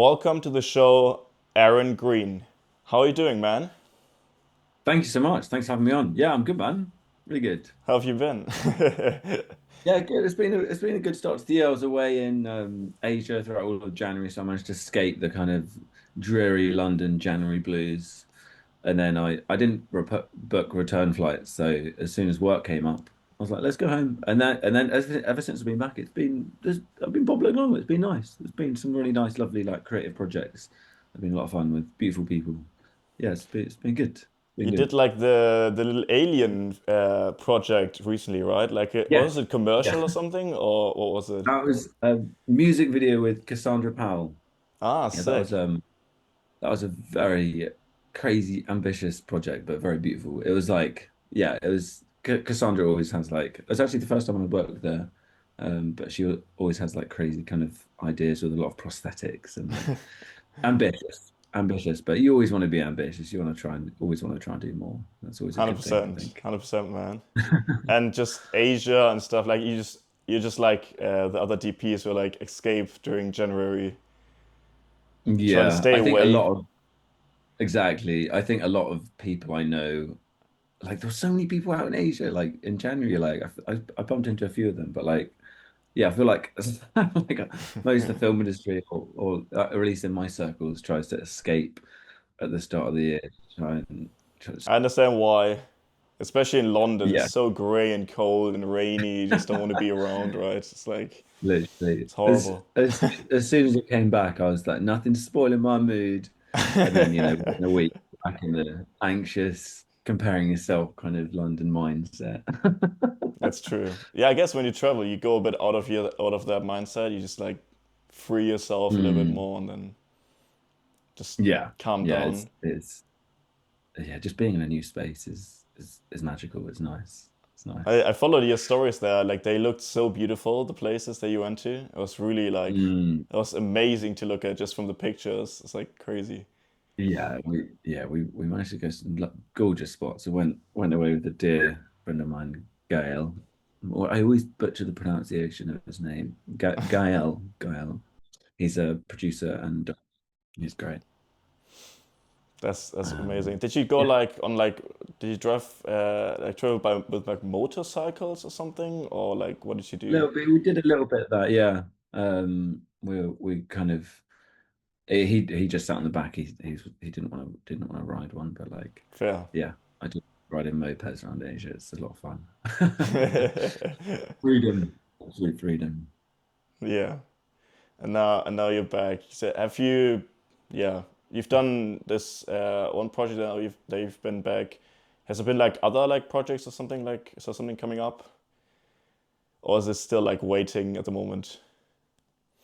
Welcome to the show, Aaron Green. How are you doing, man? Thank you so much. Thanks for having me on. Yeah, I'm good, man. Really good. How have you been? Yeah, good. It's been a good start to the year. I was away in Asia throughout all of January, so I managed to escape the kind of dreary London January blues. And then I didn't book return flights, so as soon as work came up, I was like, let's go home. And then ever since I've been back, I've been bobbling along. It's been nice. There's been some really nice, lovely like creative projects. It's been a lot of fun with beautiful people. Yeah, it's been good. Been You did good. like the little alien project recently, right? Like, Yeah. was it commercial Yeah. or something, or what was it? That was a music video with Cassandra Powell. Ah, Yeah, sick. that was a very crazy, ambitious project, but very beautiful. It was like, yeah, it was Cassandra always has like it's actually the first time I worked with her. But she always has like crazy kind of ideas with a lot of prosthetics and like ambitious. Ambitious, but you always want to be ambitious. You want to try and always want to try and do more. That's always a good thing, I 100%, think. 100%, man. And just Asia and stuff. Like you just like the other DPs were like escape during January, trying to Yeah, stay I think a away. lot of exactly. I think a lot of people I know like there were so many people out in Asia, like in January, like I bumped into a few of them, but like yeah, I feel like like most of the film industry or at least in my circles tries to escape at the start of the year, try to I understand why, especially in London. It's yeah, so grey and cold and rainy. You just don't want to be around, right? It's like literally it's horrible. as soon as it came back, I was like nothing's spoiling my mood, and then within a week back in the anxious comparing yourself kind of London mindset. That's true. Yeah, I guess when you travel, you go a bit out of that mindset. You just like free yourself a little bit Mm, more and then just yeah, calm yeah, down. it's yeah, just being in a new space is magical. It's nice. It's I, nice. I followed your stories there. Like they looked so beautiful, the places that you went to. It was really like Mm, it was amazing to look at just from the pictures. It's like crazy. we managed to go to some gorgeous spots. I went away with a dear friend of mine, Gael. Or I always butcher the pronunciation of his name. Gael. Gael. He's a producer and he's great. That's amazing. Um, Did you go yeah. like on like did you drive like travel by with like motorcycles or something? Or like what did you do? Little bit. We did a little bit of that. Yeah. We kind of he just sat on the back. He didn't want to ride one, but like, Fair. yeah, I did ride in mopeds around Asia. It's a lot of fun. Freedom, absolute freedom. Yeah. And now you're back. So have you yeah, you've done this one project now that you've been back. Has there been like other like projects or something like is there something coming up? Or is it still like waiting at the moment?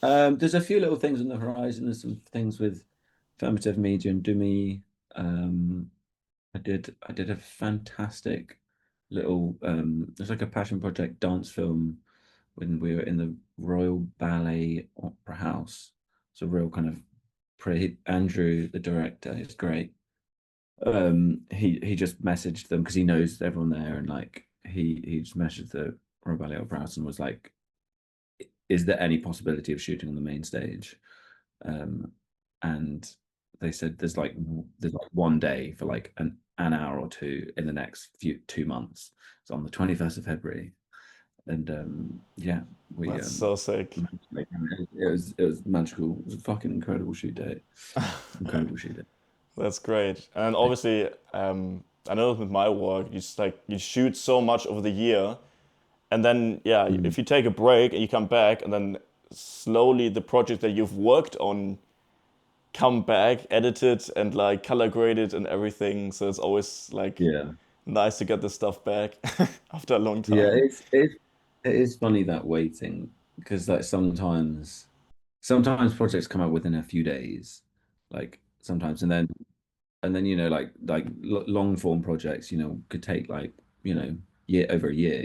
There's a few little things on the horizon. There's some things with affirmative media and Dumi. Um, I did a fantastic little it's like a passion project dance film when we were in the Royal Ballet Opera House. It's a real kind of pre Andrew, the director, is great. He just messaged them because he knows everyone there and like he just messaged the Royal Ballet Opera House and was like, is there any possibility of shooting on the main stage? Um, and they said there's like one day for like an hour or two in the next few 2 months. It's on the 21st of February. And yeah, we That's so sick. it was magical. It was a fucking incredible shoot day. Incredible shoot day. That's great. And obviously, I know with my work, you just like you shoot so much over the year, and then yeah, Mm. if you take a break and you come back, and then slowly the project that you've worked on come back, edited and like color graded and everything. So it's always like Yeah. nice to get this stuff back after a long Yeah, time. it is funny that waiting because like sometimes projects come out within a few days, like sometimes, and then long form projects, could take like year over a year.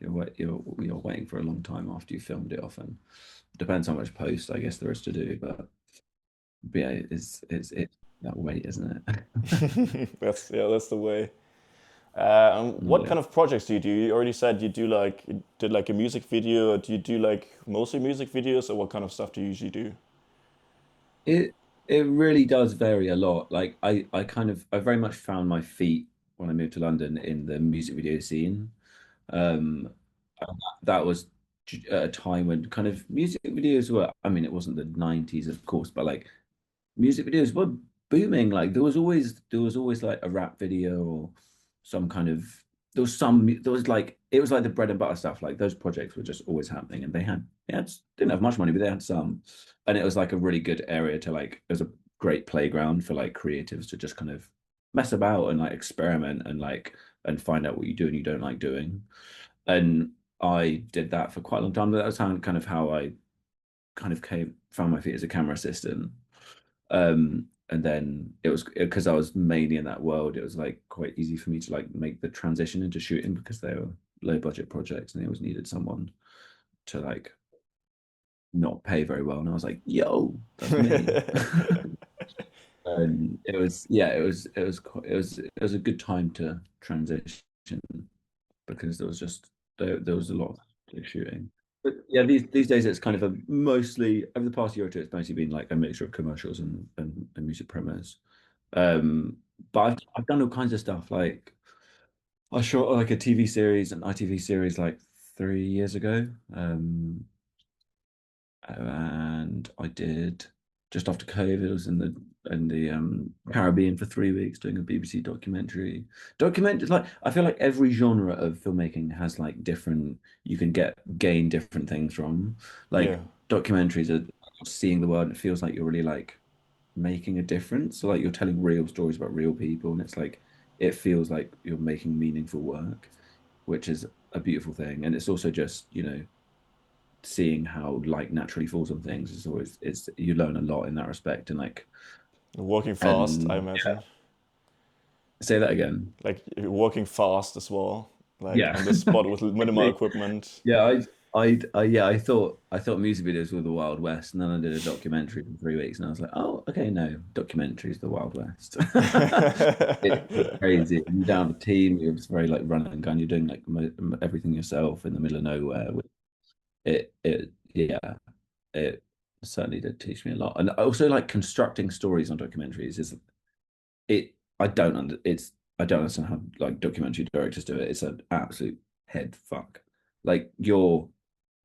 You're waiting for a long time after you filmed it. Often depends how much post I guess there is to do, but yeah, it's that wait, isn't it? That's the way. And what Yeah. kind of projects do you do? You already said you did like a music video. Or do you do like mostly music videos, or what kind of stuff do you usually do? It it really does vary a lot. Like I very much found my feet when I moved to London in the music video scene. Um, and that was at a time when kind of music videos were, I mean, it wasn't the 90s, of course, but like music videos were booming. Like there was always like a rap video or some kind of there was like it was like the bread and butter stuff. Like those projects were just always happening, and they didn't have much money, but they had some, and it was like a really good area to like. It was a great playground for like creatives to just kind of mess about and like experiment and like and find out what you do and you don't like doing. And I did that for quite a long time. That was kind of how I kind of came found my feet as a camera assistant. And then it was because I was mainly in that world, it was like quite easy for me to like make the transition into shooting because they were low budget projects and they always needed someone to like not pay very well. And I was like, yo, that's me. And it was yeah, it was a good time to transition because there was a lot of shooting. But yeah, these days it's kind of a mostly over the past year or two, it's mostly been like a mixture of commercials and music promos. Um, but I've done all kinds of stuff. Like I shot like a TV series, an ITV series, like 3 years ago. And I did just after COVID. I was in the Caribbean for 3 weeks doing a BBC documentary. Document like I feel like every genre of filmmaking has like different you can gain different things from. Yeah. Like documentaries are seeing the world. And it feels like you're really like making a difference. So like you're telling real stories about real people, and it's like it feels like you're making meaningful work, which is a beautiful thing. And it's also just, seeing how light naturally falls on things is always it's you learn a lot in that respect. And like Working fast, I and imagine. say that again. Like working fast as well. Like Yeah. on the spot with minimal equipment. Yeah, I thought music videos were the Wild West, and then I did a documentary for 3 weeks, and I was like, oh, okay, no, documentary is the Wild West. It's crazy. You don't have a team. You're just very like run and gun. You're doing like everything yourself in the middle of nowhere. Yeah, it certainly did teach me a lot. And I also like constructing stories on documentaries. Is it? I don't understand how like documentary directors do it. It's an absolute head fuck. Like you're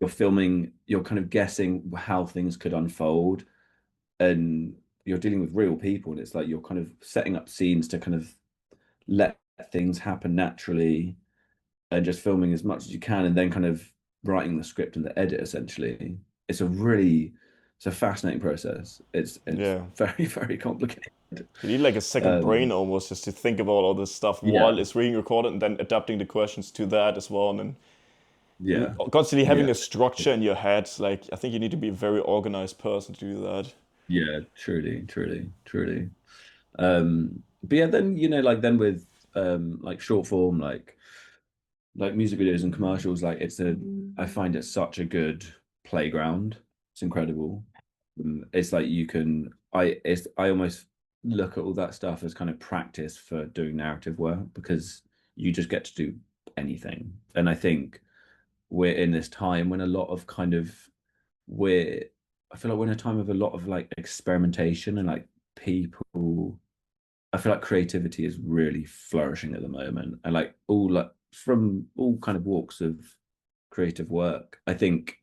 filming, you're kind of guessing how things could unfold, and you're dealing with real people, and it's like you're kind of setting up scenes to kind of let things happen naturally and just filming as much as you can and then kind of writing the script and the edit essentially. It's a really it's a fascinating process. It's Yeah. very, very complicated. You need like a second brain Um almost just to think about all this stuff while yeah, it's being recorded and then adapting the questions to that as well. And then yeah, constantly having yeah, a structure in your head. Like I think you need to be a very organized person to do that. yeah, truly, truly, truly. But yeah, then like then with like short form, like music videos and commercials, like I find it such a good playground. It's incredible. It's like I almost look at all that stuff as kind of practice for doing narrative work because you just get to do anything. And I think we're in this time when a lot of kind of we're I feel like we're in a time of a lot of like experimentation and like people I feel like creativity is really flourishing at the moment, and like all like from all kind of walks of creative work. I think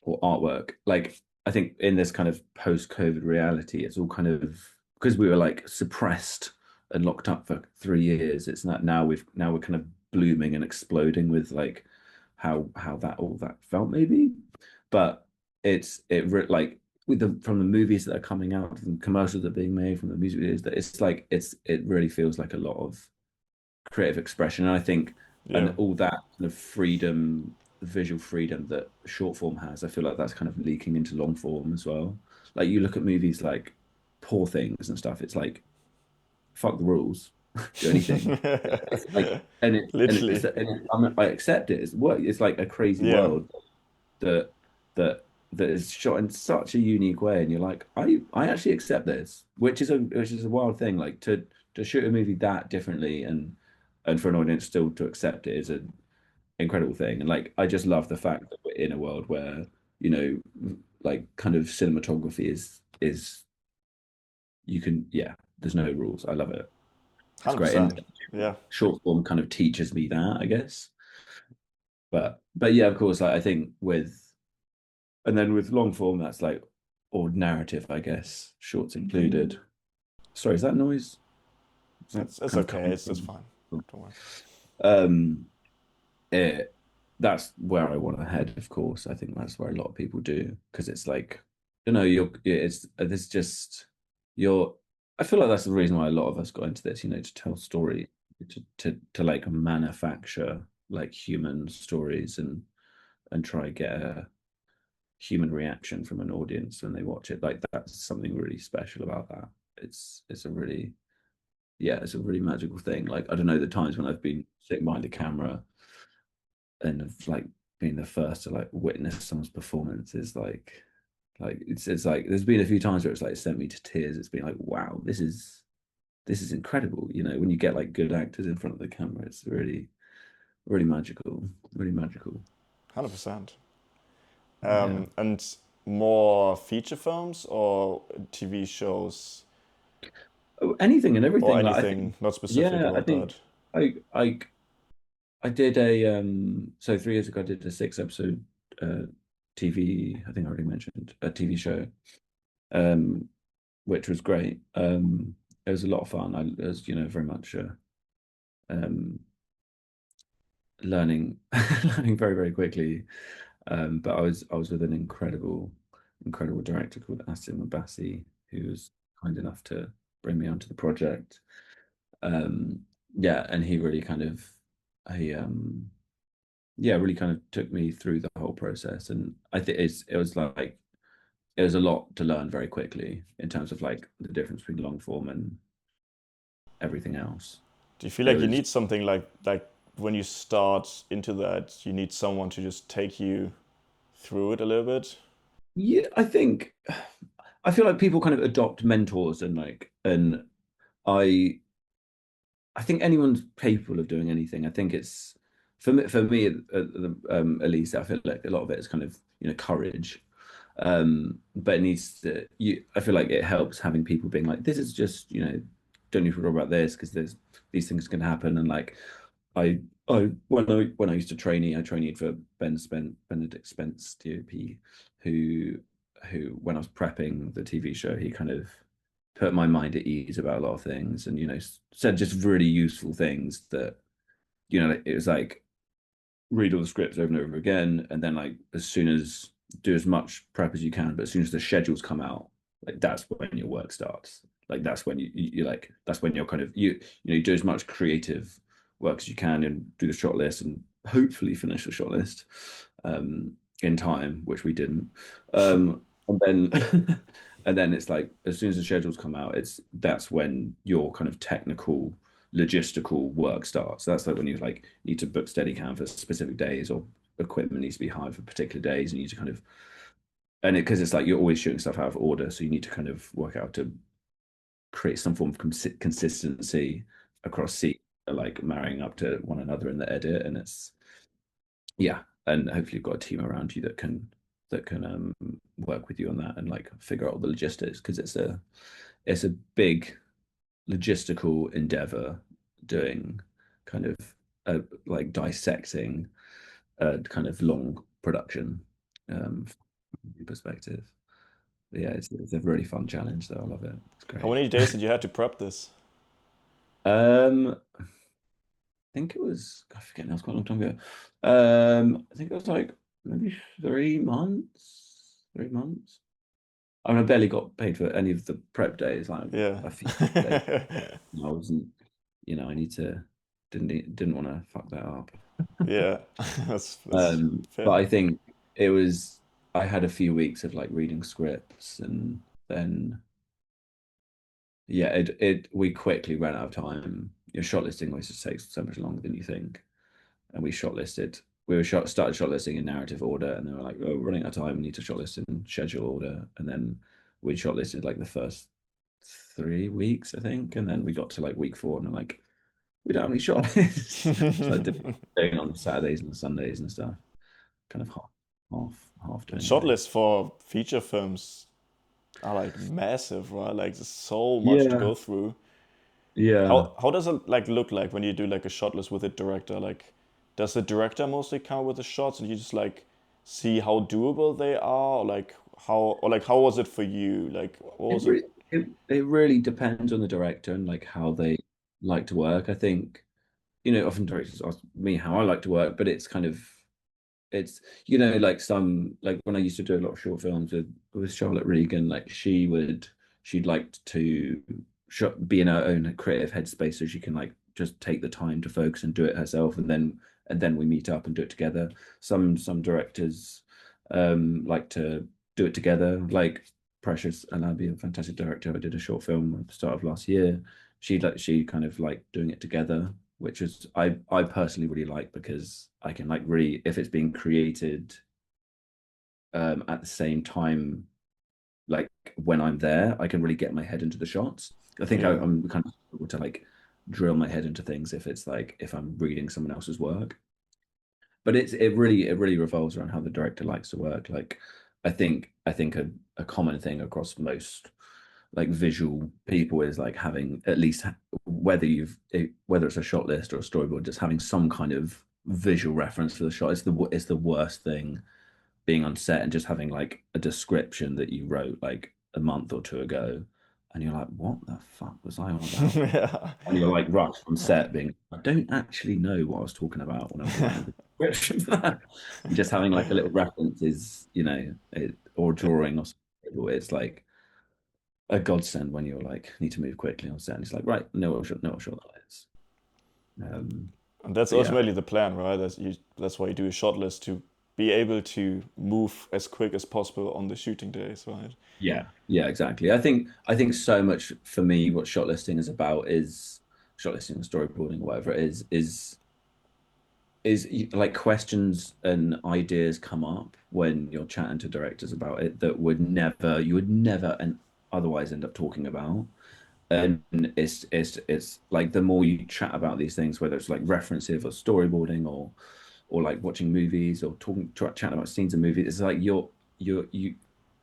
or artwork. Like I think in this kind of post-COVID reality, it's all kind of because we were like suppressed and locked up for 3 years. It's not now we're kind of blooming and exploding with like how that all that felt maybe, but like with the from the movies that are coming out, from commercials that are being made, from the music videos, that it's like it really feels like a lot of creative expression. And I think, Yeah. and all that kind of freedom, visual freedom that short form has, I feel like that's kind of leaking into long form as well. Like you look at movies like Poor Things and stuff, it's like fuck the rules, do anything. It's like, Literally. I accept it. It's work. It's like a crazy Yeah. world that that that is shot in such a unique way, and you're like, I actually accept this, which is a wild thing. Like to shoot a movie that differently and for an audience still to accept it is an incredible thing. And like I just love the fact that we're in a world where you know like kind of cinematography is you can, yeah, there's no rules. I love it. It's great. And 100%. Yeah. short form kind of teaches me that, I guess. But yeah, of course, like I think with and then with long form, that's like or narrative, I guess, shorts included. Sorry, is that noise? Is that It's kind of okay. coming It's from? fine. Don't worry. Um, it, that's where I want to head, of course. I think that's where a lot of people do because it's like, it's this just you're. I feel like that's the reason why a lot of us got into this, to tell story, to like manufacture like human stories and try get a human reaction from an audience when they watch it. Like that's something really special about that. It's a really yeah, it's a really magical thing. Like I don't know the times when I've been sitting behind a camera and have like being the first to like witness someone's performance is like it's like there's been a few times where it's like sent me to tears. It's been like wow, this is incredible. When you get like good actors in front of the camera, it's really magical, really magical. 100%. Yeah. And more feature films or TV shows Oh, anything and or everything. Like I think, anything not specific yeah, I about that? think I I did so 3 years ago I did a 6 episode TV, I think I already mentioned, a TV show, um, which was great. It was a lot of fun. I was, very much um learning learning very, very quickly. But I was with an incredible director called Asim Abbasi, who was kind enough to bring me onto the project. Um, yeah, and he really kind of he yeah, really kind of took me through the whole process. And I think it was a lot to learn very quickly in terms of like the difference between long form and everything else. Do you feel It like you was need something like when you start into that, you need someone to just take you through it a little bit? yeah, I feel like people kind of adopt mentors and I I think anyone's capable of doing anything. I think it's for me at least I feel like a lot of it is kind of courage. But it needs to you I feel like it helps having people being like this is just don't need to worry about this because there's these things can happen and like I when I used to trainee I trained for Benedict Spence DOP who when I was prepping the TV show he kind of put my mind at ease about a lot of things and said just really useful things that it was like read all the scripts over and over again and then like as soon as do as much prep as you can but as soon as the schedules come out like that's when your work starts like that's when you like that's when you're kind of you do as much creative work as you can and do the shot list and hopefully finish the shot list in time which we didn't and then and then it's like as soon as the schedules come out that's when your kind of technical logistical work starts. So that's like when you like need to book Steadicam for specific days or equipment needs to be hired for particular days and you need to kind of and it because it's like you're always shooting stuff out of order so you need to kind of work out to create some form of consistency across seat like marrying up to one another in the edit and it's yeah and hopefully you've got a team around you that can work with you on that and like figure out all the logistics because it's a big logistical endeavor doing kind of like dissecting a kind of long production perspective. But yeah, it's a really fun challenge though. I love it. It's How great. many days did you have to prep this? I think it was I forget now, it's quite a long time ago. I think it was like maybe 3 months. 3 months. I mean, I barely got paid for any of the prep days, like Yeah. a few days. I wasn't, I need to didn't want to fuck that up. Yeah. That's But fair. I think it was I had a few weeks of like reading scripts and then yeah, it we quickly ran out of time. Your shortlisting always just takes so much longer than you think. And we shortlisted. We were started shortlisting in narrative order, and they were like, "Oh, we're running out of time. We need to shortlist in schedule order." And then we shortlisted like the first 3 weeks, I think, and then we got to like week 4, and I'm like, "We don't have any shortlists." So I did it on Saturdays and Sundays and stuff. Kind of hot. half And doing it now. shortlists for feature films are like massive, right? Like there's so much to Yeah, go through. yeah. How does it like look like when you do like a shortlist with a director? Like, does the director mostly come up with the shots and you just like see how doable they are, or like how was it for you? Like, what It was it? really it really depends on the director and like how they like to work. I think, often directors ask me how I like to work, but it's kind of it's like some like when I used to do a lot of short films with Charlotte Regan, like she'd like to be in her own creative headspace so she can like just take the time to focus and do it herself, and then we meet up and do it together. Some directors like to do it together, like Precious Alabi, a fantastic director. I did a short film at the start of last year. She kind of like doing it together, which is I personally really like because I can like really, if it's being created at the same time, like when I'm there, I can really get my head into the shots. I think Yeah. I'm kind of able to like drill my head into things if it's like if I'm reading someone else's work. But it really revolves around how the director likes to work. Like I think a common thing across most like visual people is like having at least whether it's a shot list or a storyboard, just having some kind of visual reference for the shot. It's the worst thing being on set and just having like a description that you wrote like a month or two ago, and you're like, what the fuck was I on about? Yeah. And you're like rushed on set being, I don't actually know what I was talking about when I was writing the description for that. And just having like a little reference is, or drawing or something. It's like a godsend when you're like need to move quickly on set. And it's like, right, know what shot that is. Um, And that's but yeah, ultimately the plan, right? That's why you do a shortlist to be able to move as quick as possible on the shooting days, right? yeah, exactly. I think so much for me, what shot listing is about is shot listing and storyboarding, or whatever it is like questions and ideas come up when you're chatting to directors about it that you would never and otherwise end up talking about. And it's like the more you chat about these things, whether it's like references or storyboarding or like watching movies or chatting about scenes in movies, it's like you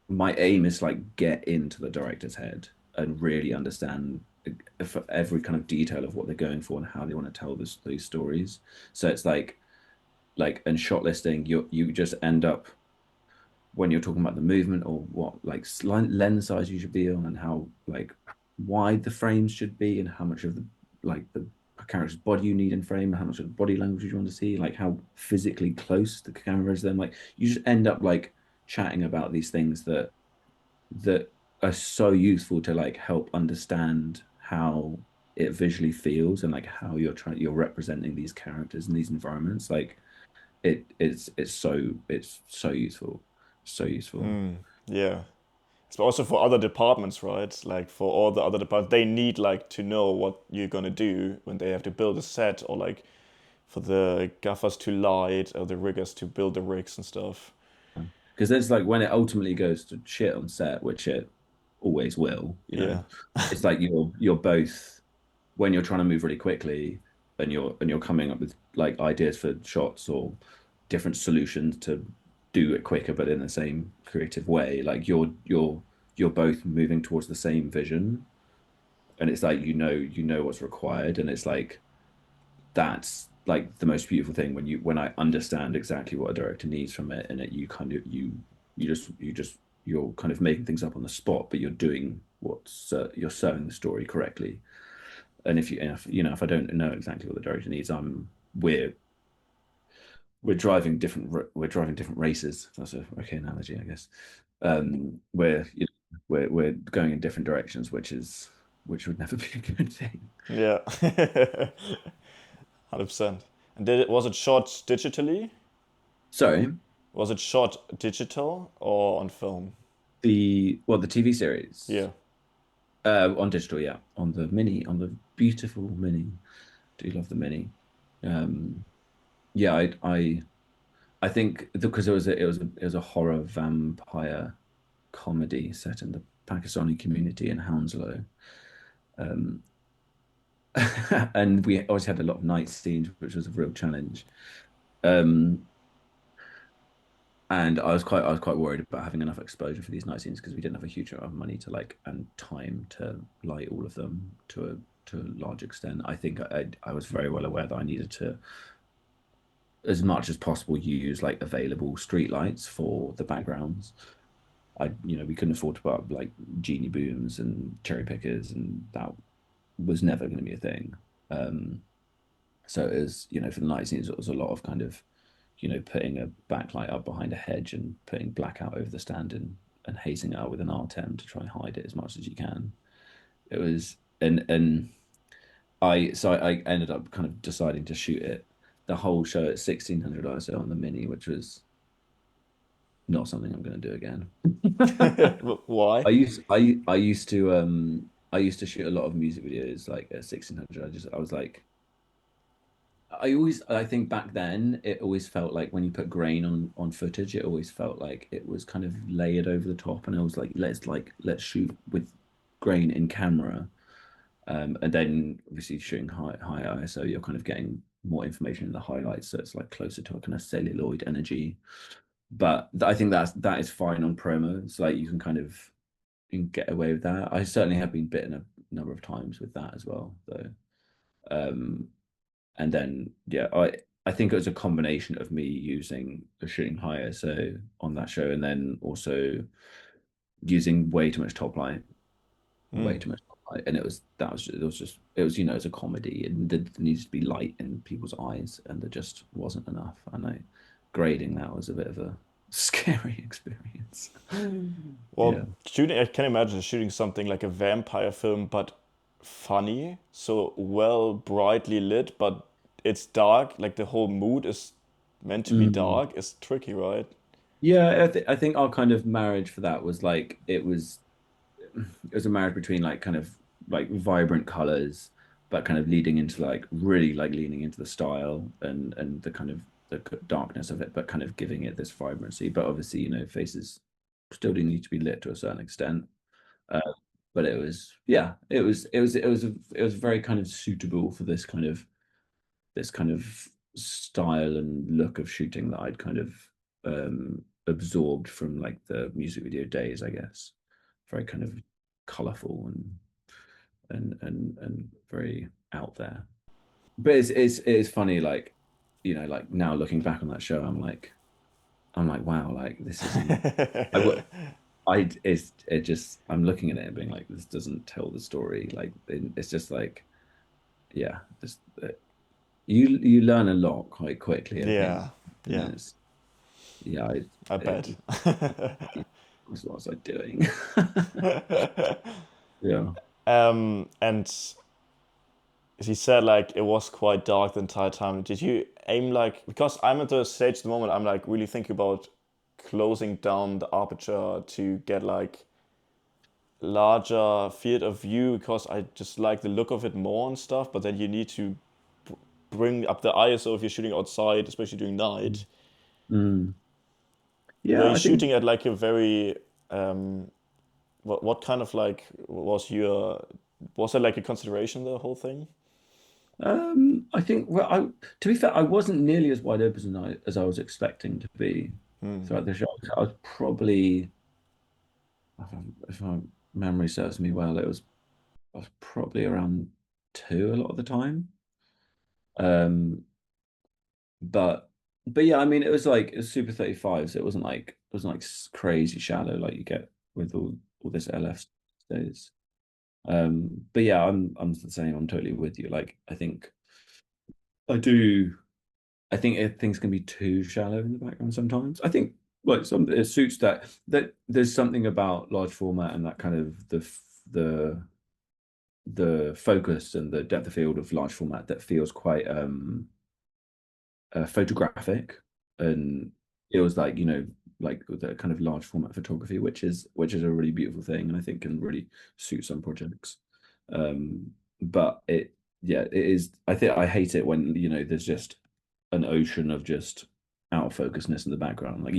my aim is like get into the director's head and really understand every kind of detail of what they're going for and how they want to tell these stories. So it's like and shot listing, you just end up when you're talking about the movement or what like lens size you should be on and how like wide the frames should be and how much of the character's body you need in frame and how much of the body language you want to see, like how physically close the camera is. Then like you just end up like chatting about these things that are so useful to like help understand how it visually feels and like how you're representing these characters in these environments. Like it's so useful, so useful. Yeah. It's also for other departments, right? Like for all the other departments, they need like to know what you're gonna do when they have to build a set, or like for the gaffers to light or the riggers to build the rigs and stuff. Because it's like when it ultimately goes to shit on set, which it always will, Yeah. it's like you're both when you're trying to move really quickly and you're coming up with like ideas for shots or different solutions to do it quicker but in the same creative way. Like you're both moving towards the same vision, and it's like you know what's required, and it's like that's like the most beautiful thing when I understand exactly what a director needs from it, and you kind of you're kind of making things up on the spot, but you're doing you're serving the story correctly. And if I don't know exactly what the director needs, we're we're driving different races. That's a okay analogy, I guess. We're going in different directions, which would never be a good thing. Yeah. 100%. And was it shot digitally? So Was it shot digital or on film? the TV Yeah. series on digital, yeah, on the beautiful mini. Do love the mini. Um, yeah, I think because it was a horror vampire comedy set in the Pakistani community in Hounslow. Um, and we always had a lot of night scenes, which was a real challenge. Um, and I was quite worried about having enough exposure for these night scenes because we didn't have a huge amount of money to like and time to light all of them to a large extent. I think I was very well aware that I needed to, as much as possible, use like available street lights for the backgrounds. We couldn't afford to buy like genie booms and cherry pickers, and that was never going to be a thing. Um, so it was, for the night scenes, it was a lot of kind of, putting a backlight up behind a hedge and putting blackout over the stand and hazing it out with an R10 to try and hide it as much as you can. It was, and I ended up kind of deciding to shoot it the whole show at 1600 ISO on the Mini, which was not something I'm going to do again. Why? I used to shoot a lot of music videos like at 1600. I was like, I think back then it always felt like when you put grain on footage, it always felt like it was kind of layered over the top, and I was let's shoot with grain in camera. And then obviously shooting high ISO, you're kind of getting more information in the highlights, so it's like closer to a kind of celluloid energy. But I think that is fine on promo. It's like you can get away with that. I certainly have been bitten a number of times with that as well, though. Um, and then yeah, I think it was a combination of me using the shooting high ISO on that show, and then also using way too much top light, way Mm. too much top light. And it was it's a comedy, and there needs to be light in people's eyes, and there just wasn't enough. And grading that was a bit of a scary experience. Yeah. Well, shooting, I can imagine shooting something like a vampire film, but funny. So well, brightly lit, but it's dark. Like the whole mood is meant to be Mm. dark. It's tricky, right? Yeah, I think our kind of marriage for that was like it was a marriage between like kind of like vibrant colors, but kind of leading into like really like leaning into the style and the kind of the darkness of it, but kind of giving it this vibrancy. But obviously, faces still do need to be lit to a certain extent. Uh, but it was, yeah, it was very kind of suitable for this kind of style and look of shooting that I'd kind of absorbed from like the music video days, I guess. Very kind of colorful and very out there. But it is funny, like like now looking back on that show, I'm like, wow, like this isn't. I would. I it's it just I'm looking at it and being like, this doesn't tell the story. Like it's just like, yeah, just you learn a lot quite quickly, I think. Yeah, And yeah, it's yeah, I it, bet. what was I doing? Yeah. And he said like it was quite dark the entire time. Did you aim like because I'm at the stage at the moment I'm like really thinking about closing down the aperture to get like larger field of view because I just like the look of it more and stuff. But then you need to bring up the ISO if you're shooting outside, especially during night. Mm. Were Yeah, you I think shooting at like a very what kind of like was it like a consideration the whole thing? I think well I to be fair, I wasn't nearly as wide open as I was expecting to be Hmm. throughout the show. I was probably if my memory serves me well, I was probably around two a lot of the time. Um, but yeah, I mean, it was Super 35, so it wasn't like crazy shallow like you get with all this LF days. But yeah, I'm the same. I'm totally with you. Like, I do. I think things can be too shallow in the background sometimes. I think like some it suits that there's something about large format and that kind of the the focus and the depth of field of large format that feels quite photographic, and it was like like the kind of large format photography, which is a really beautiful thing, and I think can really suit some projects. But yeah, it is. I think I hate it when there's just an ocean of just out of focusness in the background. Like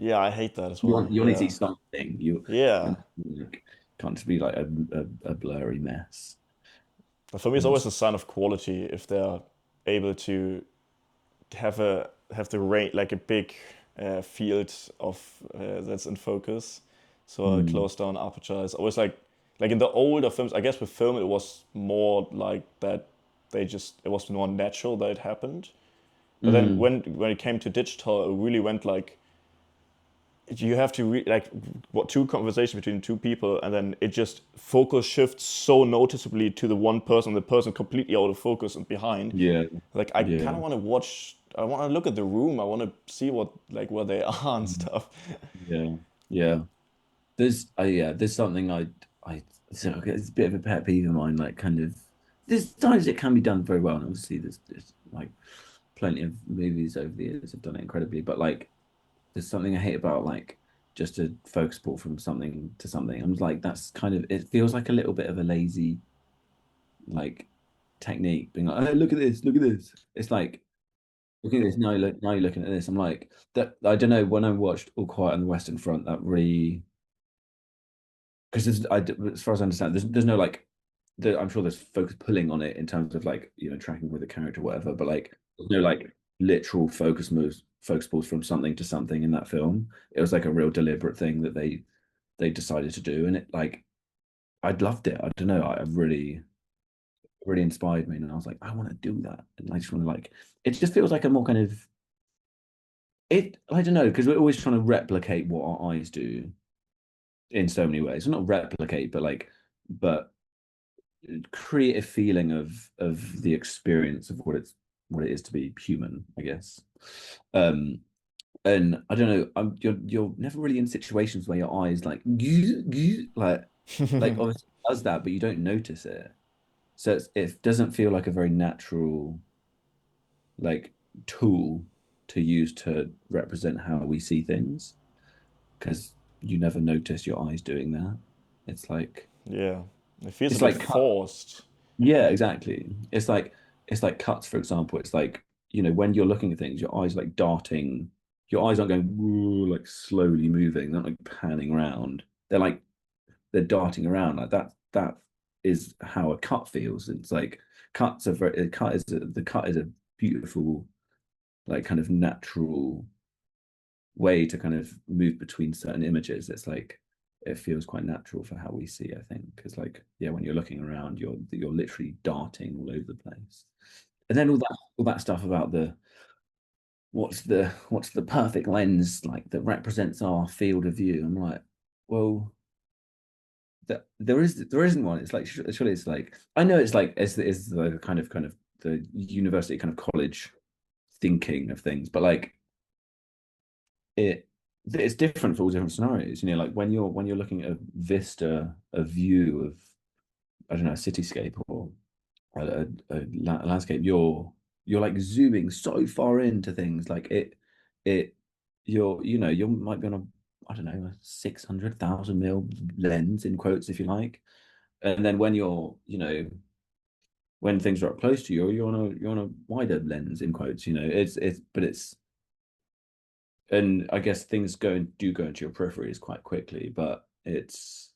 Yeah, I hate that as well. you want to see Yeah. something. Yeah. Like, can't just be like a blurry mess. But for me, it's Um, always a sign of quality if they're able to have the range like a big. field of that's in focus. So a Mm. closed down aperture is always like in the older films. I guess with film it was more like that. It was more natural that it happened. But then Mm. when it came to digital, it really went like you have to like what two conversations between two people, and then it just focus shifts so noticeably to the one person, the person completely out of focus and behind. Yeah. Like I kind Yeah. of want to watch. I want to look at the room. I want to see what like where they are and Mm. stuff. Yeah. Yeah. There's something so it's a bit of a pet peeve of mine, like kind of there's times it can be done very well, and obviously there's like plenty of movies over the years have done it incredibly, but like there's something I hate about like just a focus pull from something to something. I'm like, that's kind of it feels like a little bit of a lazy like technique, being like, oh, look at this, look at this. It's like look at this, now you're looking at this. I'm like that I don't know, when I watched All Quiet on the Western Front, that really because as far as I understand, there's no like I'm sure there's focus pulling on it in terms of like tracking with a character or whatever, but like there's no like literal focus pulls from something to something in that film. It was like a real deliberate thing that they decided to do, and it like I loved it. I don't know, I really inspired me, and I was like, I want to do that, and I just want to like it just feels like a more kind of it. I don't know because we're always trying to replicate what our eyes do in so many ways. Well, not replicate, but like but create a feeling of the experience of what it is to be human, I guess. Um, and I don't know, you're never really in situations where your eyes like like obviously it does that, but you don't notice it. So it doesn't feel like a very natural like tool to use to represent how we see things because you never notice your eyes doing that. It's like Yeah, it feels a it's bit like cut. forced. Yeah, exactly. It's like cuts, for example. It's like, when you're looking at things, your eyes like darting, your eyes aren't going "Woo," like slowly moving, they're not like panning around. They're darting around like that. That is how a cut feels. It's like cuts are very a cut is the cut is a beautiful, like kind of natural way to kind of move between certain images. It's like it feels quite natural for how we see, I think, because like yeah, when you're looking around, you're literally darting all over the place. And then all that stuff about the what's the perfect lens like that represents our field of view. I'm like, well, there isn't one. It's like surely it's like I know it's like it's the kind of the university kind of college thinking of things, but like it it's different for all different scenarios. Like when you're looking at a vista, a view of I don't know, a cityscape or a landscape, you're like zooming so far into things. Like it you might be on a I don't know, a 600,000 mil lens in quotes if you like. And then when when things are up close to you, you're on a wider lens in quotes. It's but it's and I guess things do go into your peripheries quite quickly, but it's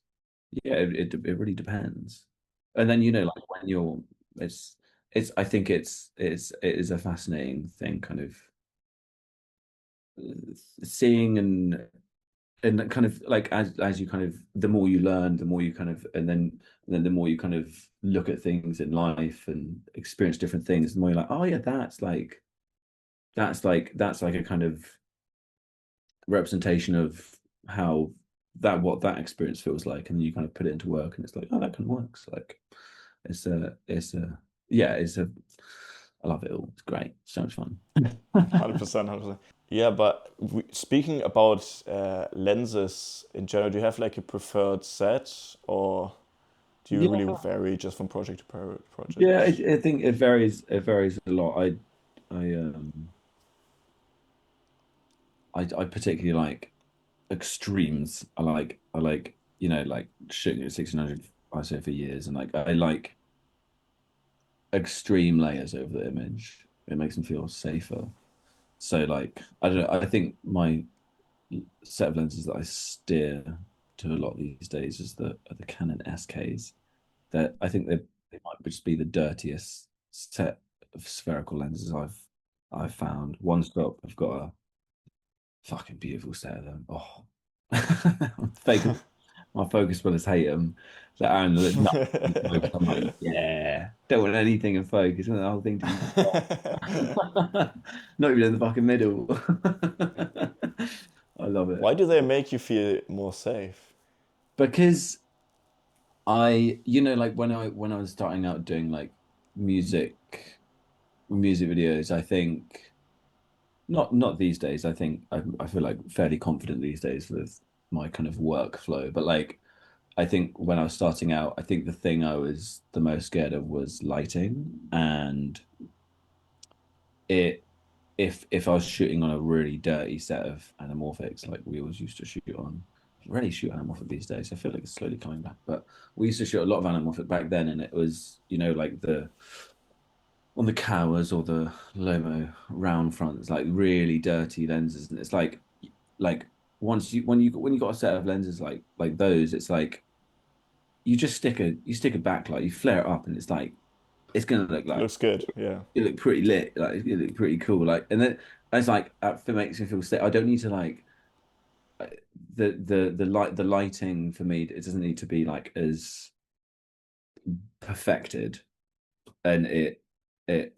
yeah, it really depends. And then like when you're it's I think it is a fascinating thing, kind of seeing and kind of like as you kind of the more you learn, the more you kind of and then the more you kind of look at things in life and experience different things, the more you're like, oh yeah, that's like a kind of representation of how what that experience feels like, and then you kind of put it into work, and it's like, oh, that kind of works. Like, yeah, I love it all. It's great, so much fun. 100%, 100%. Yeah, but speaking about lenses in general, do you have like a preferred set, or do you really Yeah, vary just from project to yeah, project? I think it varies. It varies a lot. I I particularly like extremes. I like like shooting at 1600 ISO for years, and like I like extreme layers over the image. It makes them feel safer. So like I don't know, I think my set of lenses that I steer to a lot these days is the Canon SKs. That I think they might just be the dirtiest set of spherical lenses I've found. One stop, I've got Fucking beautiful set of them. Oh, focus. My focus brothers hate them. So Aaron, there's nothing in focus. I'm like, yeah, don't want anything in focus. I want the whole thing to be not even in the fucking middle. I love it Why do they make you feel more safe? because like when I was starting out doing like music music videos, I think not these days. I think I feel like fairly confident these days with my kind of workflow, but like I think when I was starting out, I think the thing I was the most scared of was lighting. And it if I was shooting on a really dirty set of anamorphics like we always used to shoot on, rarely shoot anamorphic these days. I feel like it's slowly coming back, but we used to shoot a lot of anamorphic back then, and it was, like the on the Cowas or the Lomo round fronts, like really dirty lenses, and it's like once when you got a set of lenses like those, it's like you stick a backlight, you flare it up, and it's like it's gonna look It like looks good, yeah. it look pretty lit, like it look pretty cool, like, and then it's like it makes me feel safe. I don't need to like the lighting for me. It doesn't need to be like as perfected, and it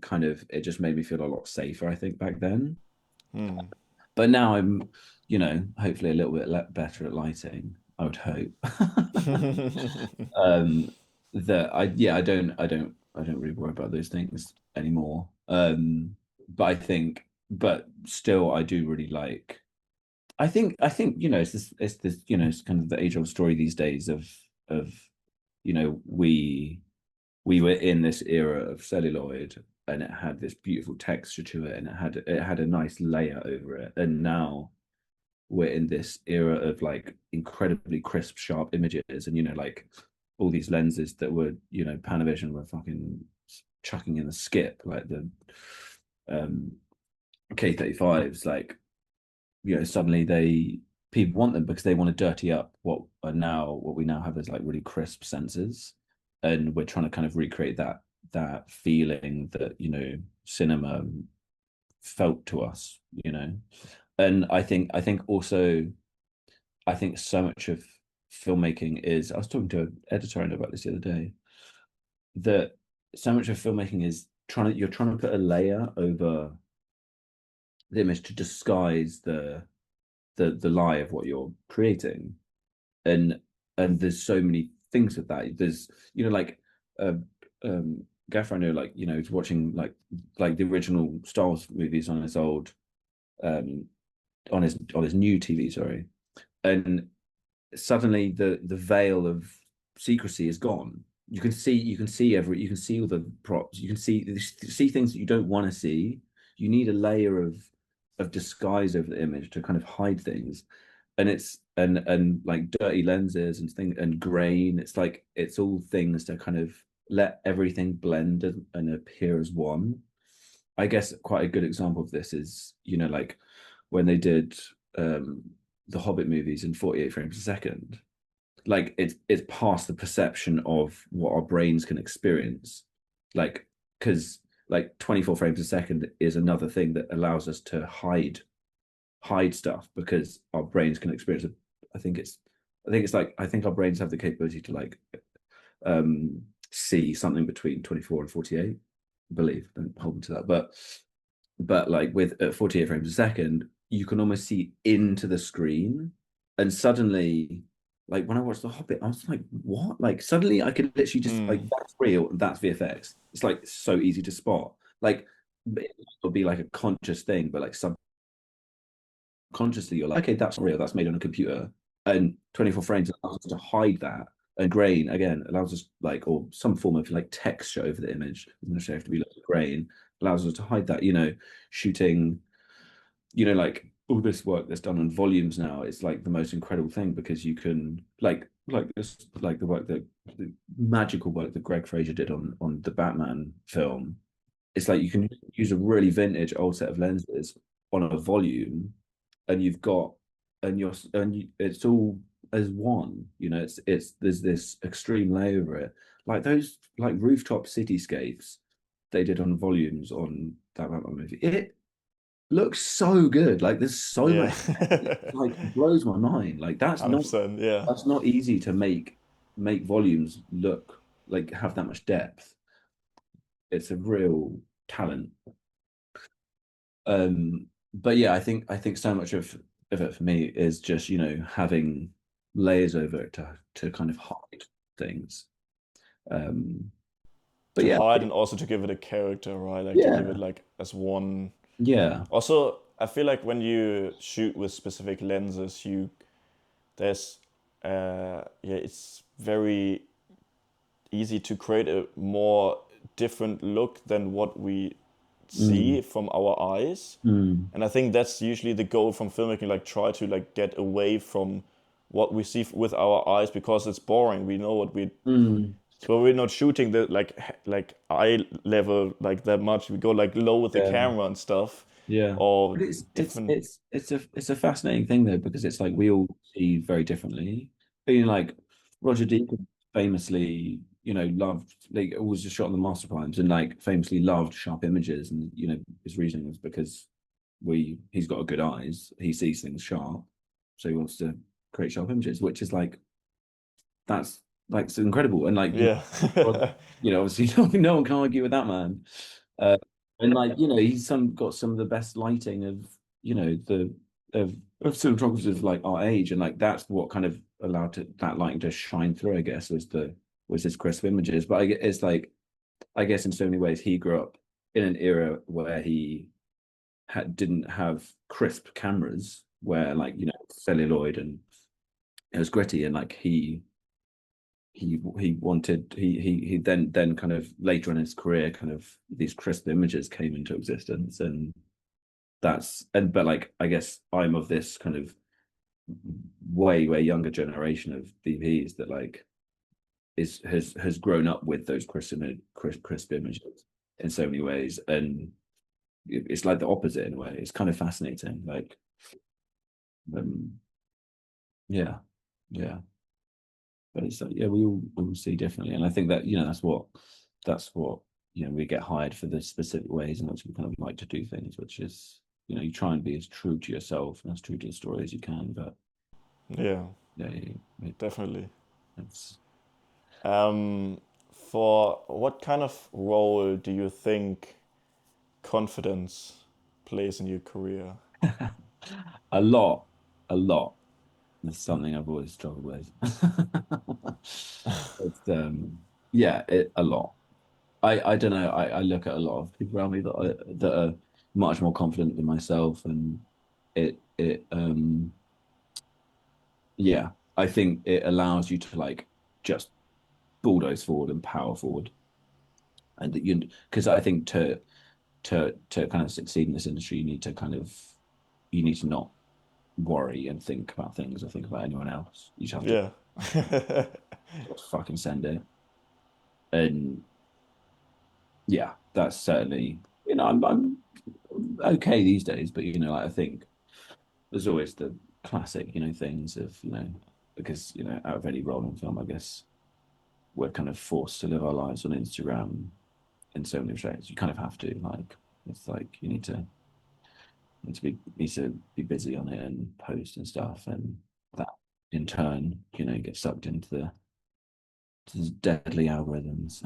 kind of it just made me feel a lot safer, I think, back then. Hmm. But now I'm, hopefully a little bit better at lighting. I would hope. um, that I don't really worry about those things anymore. But but still, I do really like. I think it's this it's kind of the age old story these days of we were in this era of celluloid, and it had this beautiful texture to it, and it had a nice layer over it, and now we're in this era of like incredibly crisp, sharp images, and like all these lenses that were, Panavision were fucking chucking in the skip, like the um K35s, like, suddenly people want them because they want to dirty up what we now have as like really crisp sensors, and we're trying to kind of recreate that feeling that cinema felt to us, and I think also I think so much of filmmaking is. I was talking to an editor about this the other day. That so much of filmmaking is you're trying to put a layer over the image to disguise the lie of what you're creating, and there's so many things with that. There's like uh, Gaffer I know, like, he's watching like the original Star Wars movies on his old um on his new TV, sorry, and suddenly the veil of secrecy is gone. You can see all the props. You can see things that you don't want to see. You need a layer of disguise over the image to kind of hide things. And it's and like dirty lenses and thing and grain. It's like it's all things to kind of let everything blend and appear as one. I guess quite a good example of this is, like when they did um the Hobbit movies in 48 frames a second. Like it's past the perception of what our brains can experience. Like, because like 24 frames a second is another thing that allows us to hide stuff because our brains can experience it. I think our brains have the capability to like see something between 24 and 48. I believe, don't hold me to that, but like with at 48 frames a second, you can almost see into the screen. And suddenly, like when I watched The Hobbit, I was like, what? Like suddenly I could literally just like Hmm. that's real, that's VFX. It's like so easy to spot. Like it'll be like a conscious thing, but like subconsciously you're like, okay, that's not real, that's made on a computer. And 24 frames allows us to hide that. And grain again allows us like, or some form of like texture over the image. It doesn't necessarily have to be like grain, allows us to hide that, shooting, like all this work that's done on volumes now, it's like the most incredible thing because you can like this, like the magical work that Greg Fraser did on the Batman film. It's like you can use a really vintage old set of lenses on a volume, and you've got it's all as one. It's there's this extreme layer over it, like those like rooftop cityscapes they did on volumes on that Batman movie. looks so good. Like there's so Yeah. much, it, like it blows my mind. Like 100%. Yeah. that's not easy to make volumes look like have that much depth. It's a real talent. But yeah, I think so much of it for me is just, you know, having layers over it to kind of hide things. Um, but To yeah, hide and also to give it a character, right? Like to give it yeah, like as one. yeah, Also, I feel like when you shoot with specific lenses, you there's yeah, it's very easy to create a more different look than what we see mm, from our eyes. mm, And I think that's usually the goal from filmmaking, like try to like get away from what we see with our eyes because it's boring. We know what we, mm, so we're not shooting the like eye level like that much. We go like low with the yeah. camera and stuff, Yeah. or But different. it's a fascinating thing though, because it's like we all see very differently. Being like Roger Deakins famously, you know, loved like always just shot on the master primes and like famously loved sharp images. And you know, his reasoning was because he's got a good eyes, he sees things sharp, so he wants to create sharp images, which is like that's like it's incredible. And like Yeah. you know, obviously no one can argue with that man. Uh, and like, you know, he's got some of the best lighting of, you know, the of cinematographers like our age. And like that's what kind of allowed that lighting to shine through, I guess, was his crisp images. But it's like I guess in so many ways he grew up in an era where he didn't have crisp cameras, where like, you know, celluloid and it was gritty, and like he wanted he then kind of later in his career kind of these crisp images came into existence. And but like I guess I'm of this kind of way younger generation of DPs that like is has grown up with those crisp images in so many ways. And it's like the opposite in a way. It's kind of fascinating, like um yeah, yeah. But it's like, yeah, we all see differently. And I think that, you know, that's what, you know, we get hired for the specific ways in which we kind of like to do things, which is, you know, you try and be as true to yourself and as true to the story as you can. But Yeah, yeah, definitely. it's Um, for what kind of role do you think confidence plays in your career? a lot, a lot. That's something I've always struggled with. It's yeah, a lot. I don't know. I look at a lot of people around me that are much more confident than myself, and it yeah, I think it allows you to like just bulldoze forward and power forward, and that you because I think to kind of succeed in this industry, you need to not worry and think about things or think about anyone else. You just have to Yeah. just fucking send it, and yeah, that's certainly, you know, I'm okay these days, but you know, like, I think there's always the classic, you know, things of, you know, because, you know, out of any role in film, I guess we're kind of forced to live our lives on Instagram in so many respects. You kind of have to, like, it's like you need to be busy on it and post and stuff, and that in turn, you know, get sucked into the to these deadly algorithms.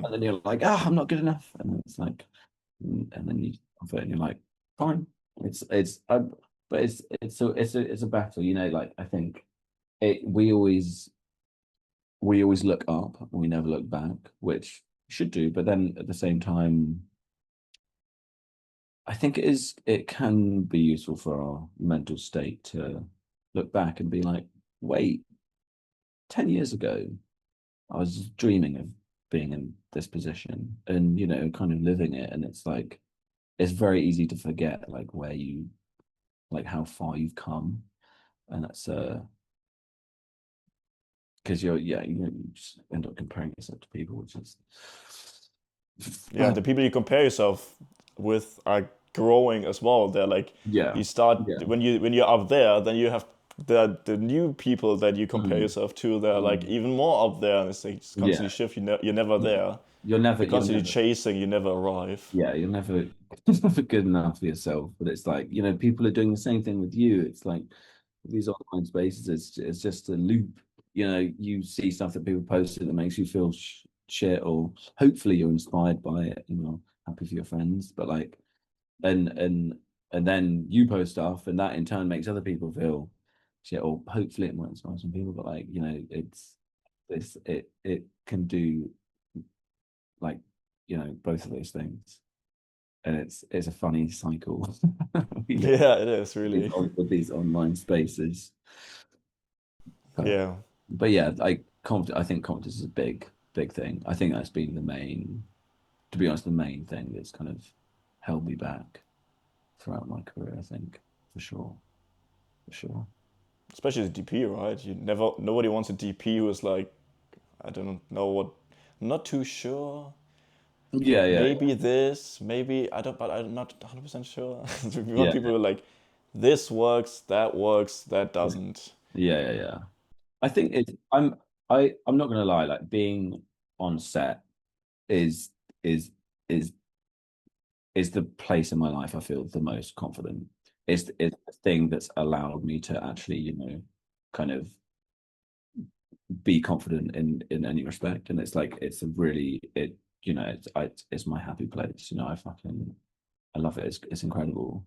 And then you're like, ah, I'm not good enough. And then it's like, and then you and you're like, fine. It's but it's a battle, you know. Like I think it we always look up and we never look back, which we should do. But then at the same time, I think it can be useful for our mental state to look back and be like, wait, 10 years ago, I was dreaming of being in this position and, you know, kind of living it. And it's like it's very easy to forget like where you like how far you've come. And that's because you just end up comparing yourself to people, which is Yeah, the people you compare yourself with are growing as well. They're like yeah, you start yeah, when you're up there, then you have the new people that you compare Mm, yourself to, they're like mm. even more up there, and it's like it's constantly Yeah, shift. You're never yeah. there. You're You're constantly never, chasing. You never arrive. yeah, you're never, never good enough for yourself. But it's like, people are doing the same thing with you. It's like these online spaces, it's just a loop. You see stuff that people posted that makes you feel shit, or hopefully you're inspired by it, happy for your friends. But like, and and and then you post stuff, and that in turn makes other people feel shit, or hopefully it might inspire some people. But like, it can do like, both of those things, and it's a funny cycle we get Yeah, it is really. with these online spaces. Yeah, But yeah, I think confidence is a big thing. I think that's been the main, to be honest, the main thing that's kind of held me back throughout my career. I think for sure, for sure. especially the DP, right? Nobody wants a DP who's like, I don't know what, I'm not too sure. Yeah, yeah, Maybe this, maybe I don't, but I'm not 100% sure. We want yeah, people who are like, this works, that yeah, doesn't. yeah, yeah, yeah. I think I'm not gonna lie. Like being on set is is is is the place in my life I feel the most confident. It's the thing that's allowed me to actually, kind of be confident in any respect. And it's like it's a really it it's my happy place. I love it. It's incredible.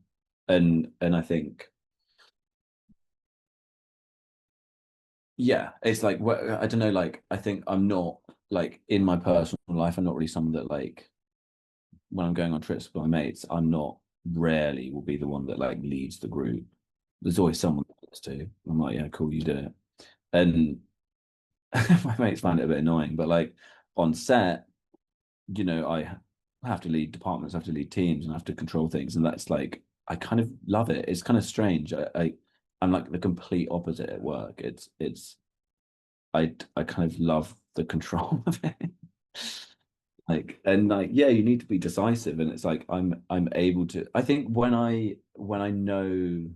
And I think, yeah, it's like I don't know, like I think I'm not, like, in my personal life, I'm not really someone that, like, when I'm going on trips with my mates, I'm not rarely will be the one that like leads the group. There's always someone else to. I'm like, yeah, cool, you do it. And my mates find it a bit annoying, but like on set, I have to lead departments, I have to lead teams, and I have to control things, and that's like I kind of love it. It's kind of strange. I'm like the complete opposite at work. I kind of love the control of it. Like, and like, yeah, you need to be decisive, and it's like I'm able to. I think when I know,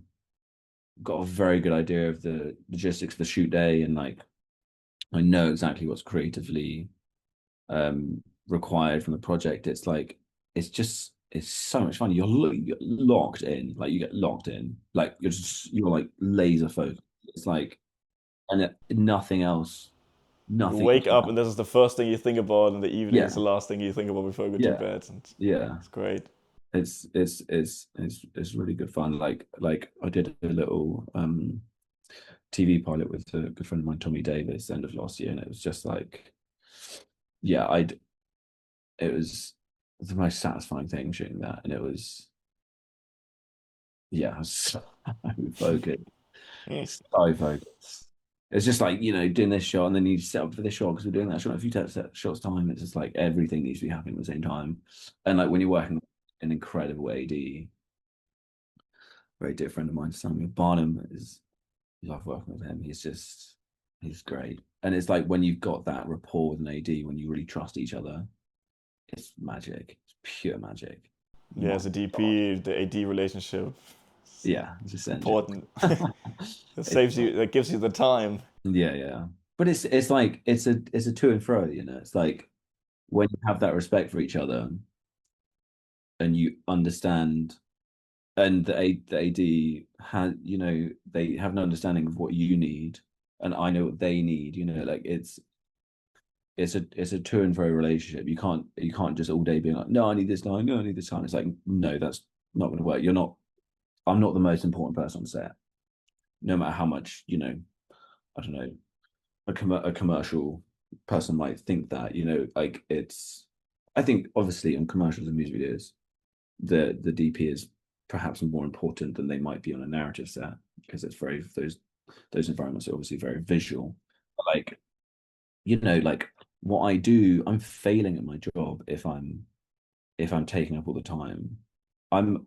got a very good idea of the logistics of the shoot day, and like I know exactly what's creatively required from the project. It's like it's so much fun. You're locked in, like you get locked in, like you're like laser focused. It's like, and nothing else, You nothing else wake up matters. and this is the first thing you think about, and the evening is Yeah, the last thing you think about before you go to yeah, bed. And yeah. it's great. It's really good fun. Like I did a little TV pilot with a good friend of mine, Tommy Davis, end of last year, and it was just like, yeah, it was the most satisfying thing shooting that, and it was, yeah, I was so focused, Mm. so focused. It's just like, doing this shot, and then you set up for this shot because we're doing that shot. If you take that shot's time, it's just like everything needs to be happening at the same time. And like when you're working with an incredible AD, very dear friend of mine, Samuel Barnum, is love working with him. He's great. And it's like when you've got that rapport with an AD, when you really trust each other, it's magic. It's pure magic. Yeah, My as a God. DP, the AD relationship is Yeah, it's essential. important. It It's saves you, that gives you the time. Yeah, yeah. But it's like it's a to and fro, you know. It's like when you have that respect for each other and you understand, and the AD has, they have an understanding of what you need, and I know what they need, like it's a to and fro relationship. You can't just all day being like, no, I need this line, no, I need this time. It's like, no, that's not going to work. I'm not the most important person on set, no matter how much, I don't know, a commercial person might think that, like I think obviously on commercials and music videos, the DP is perhaps more important than they might be on a narrative set, because it's very those environments are obviously very visual. But like, like what I do, I'm failing at my job if I'm taking up all the time. I'm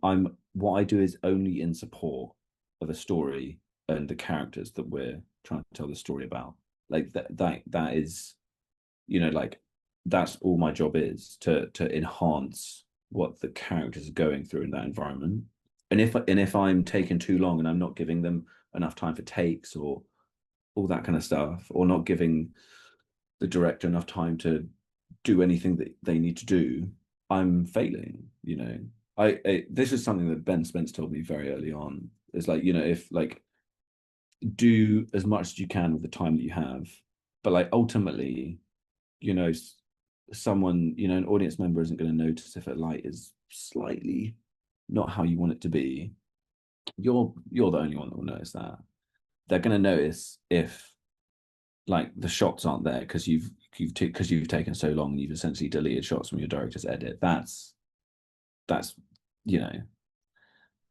What I do is only in support of a story and the characters that we're trying to tell the story about. Like that is, like that's all my job is, to enhance what the characters are going through in that environment. And if I'm taking too long and I'm not giving them enough time for takes or all that kind of stuff, or not giving the director enough time to do anything that they need to do, I'm failing. This is something that Ben Spence told me very early on. It's like, if like do as much as you can with the time that you have, but like ultimately, you know, someone, an audience member isn't going to notice if a light is slightly not how you want it to be. You're the only one that will notice that. They're going to notice if like the shots aren't there because you've taken so long and you've essentially deleted shots from your director's edit. That's you know,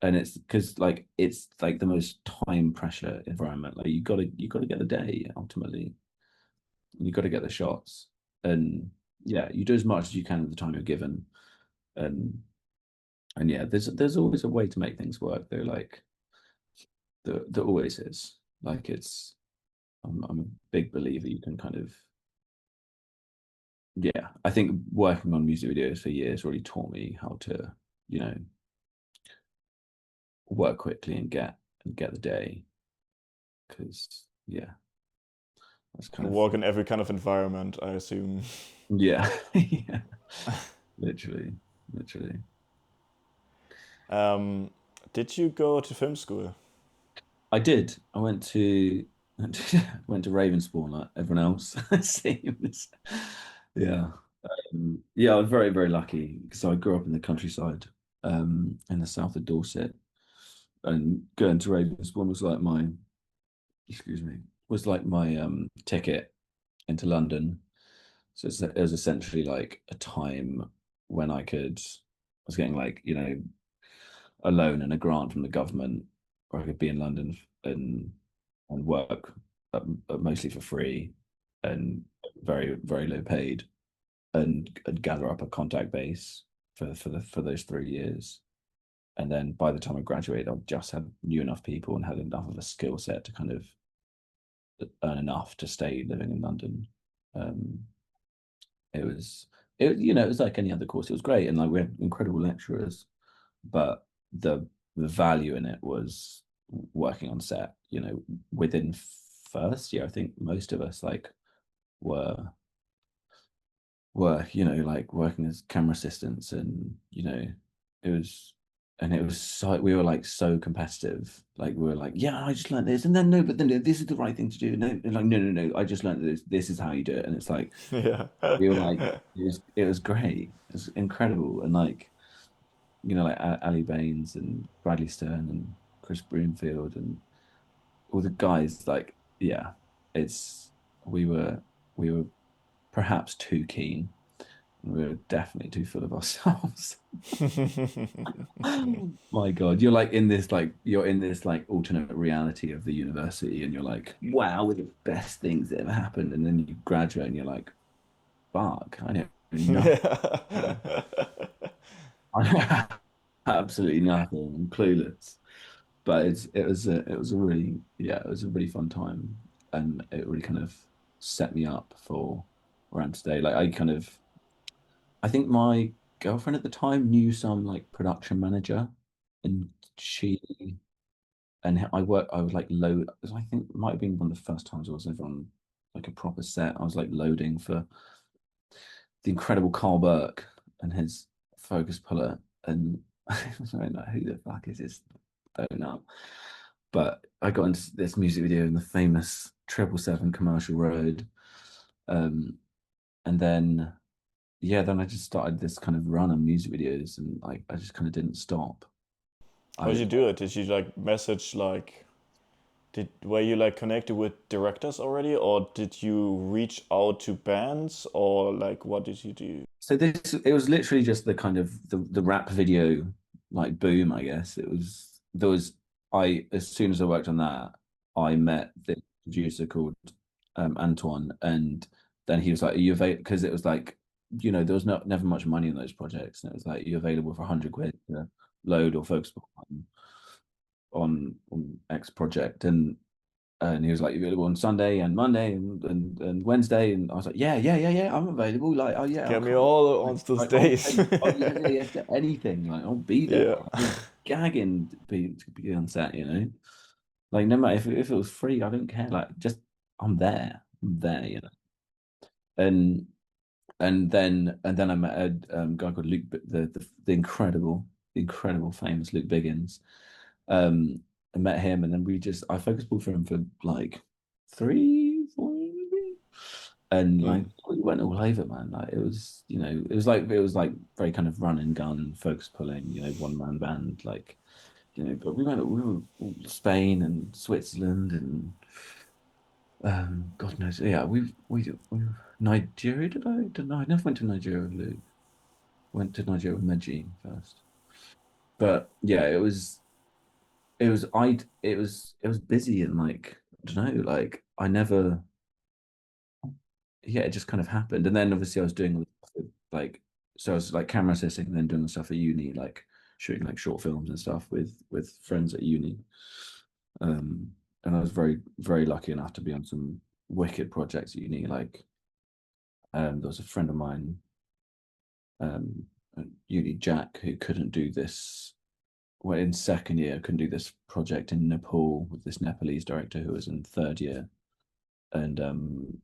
and it's because like it's like the most time pressure environment. Like you gotta get the day ultimately. You got to get the shots, and yeah, you do as much as you can with the time you're given, and yeah, there's always a way to make things work. Though, like there always is. Like I'm a big believer you can kind of yeah. I think working on music videos for years really taught me how to you know work quickly and get the day because yeah, that's kind And of work in every kind of environment, I assume. yeah, yeah, literally, literally. Um, did you go to film school? I did. I went to Ravensbourne like everyone else, it seems. Yeah. Yeah, I was very, very lucky because I grew up in the countryside, in the south of Dorset. And going to Ravensbourne was like my, excuse me, was like my ticket into London. So it was essentially like a time when I was getting like, a loan and a grant from the government, or I could be in London and work mostly for free and very very low paid, and gather up a contact base for those 3 years. And then by the time I graduated, I just had knew enough people and had enough of a skill set to kind of earn enough to stay living in London. Um, it was it was like any other course. It was great, and like we had incredible lecturers, but the value in it was working on set. Within first year, I think most of us like were like working as camera assistants, and it was it was so we were like so competitive. Like we were like, yeah, I just learned this, and then no, but then this is the right thing to do. No, like no, no, no, I just learned this. This is how you do it, and it's like Yeah. we were like, it was great. It was incredible, and like like Ali Baines and Bradley Stern and Chris Broomfield and all the guys. Like, yeah, it's we were perhaps too keen. We were definitely too full of ourselves. My God, you're in this like alternate reality of the university, and you're like, wow, we're the best things that ever happened. And then you graduate, and you're like, fuck, I don't know nothing. Yeah. Absolutely nothing. I'm clueless. But it was a really it was a really fun time, and it really kind of set me up for where I am today. Like I think my girlfriend at the time knew some like production manager, and she and I was like load. I think it might have been one of the first times I was ever on like a proper set. I was like loading for the incredible Carl Burke and his focus puller, and I was like, who the fuck is this? Don't know. But I got into this music video in the famous 777 Commercial Road. And then then I just started this kind of run on music videos, and like I just kind of didn't stop. How did I you do it? Did you like message like did were you like connected with directors already, or did you reach out to bands, or like what did you do? so this it was literally just the kind of the rap video like boom, I guess. It was there was I as soon as I worked on that, I met the producer called Antoine, and then he was like, "Are you available?" Because it was like, there was never much money in those projects, and it was like, "Are you available for 100 quid to load or focus on X project?" And he was like, "You available on Sunday and Monday and Wednesday?" And I was like, "Yeah, yeah, yeah, yeah, I'm available." Like, "Oh yeah, I'll Get me come." all Like, on those I'll days. pay. Oh yeah, yeah, yeah, to anything. Like, I'll be there. Yeah. I was gagging to be on set. Like no matter if it was free, I don't care. Like just I'm there, you know. And and then I met a guy called Luke, the incredible famous Luke Biggins. I met him, and then I focus pulled for him for like 3, 4 years, maybe. And like Mm. we went all over, man. Like it was, it was like very kind of run and gun, focus pulling, one man band, like But we were all Spain and Switzerland and God knows, yeah, we Nigeria. Did I never went to Nigeria with Luke. Went to Nigeria with Medji first. But yeah, it was busy and like I don't know, like I never yeah, it just kind of happened. And then obviously I was doing like so I was like camera assisting and then doing the stuff at uni, like shooting like short films and stuff with friends at uni. And I was very, very lucky enough to be on some wicked projects at uni. Like there was a friend of mine, um at uni, Jack, who couldn't do this well in second year, couldn't do this project in Nepal with this Nepalese director who was in third year. And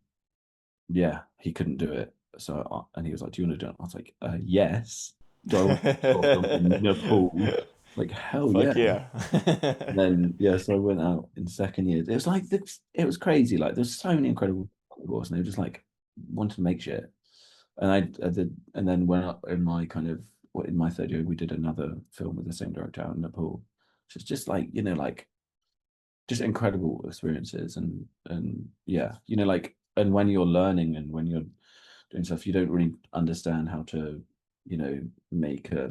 yeah, he couldn't do it. And he was like, "Do you want to do it?" I was like, "Yes." Do I want to short film in Nepal? Like, hell yeah. Fuck yeah. And then yeah, so I went out in second year. It was like it was crazy. Like there's so many incredible people, and they were just like wanted to make shit. And I did, and then in my third year, we did another film with the same director out in Nepal, which is just like just incredible experiences. And yeah, like, and when you're learning and when you're doing stuff, you don't really understand how to make a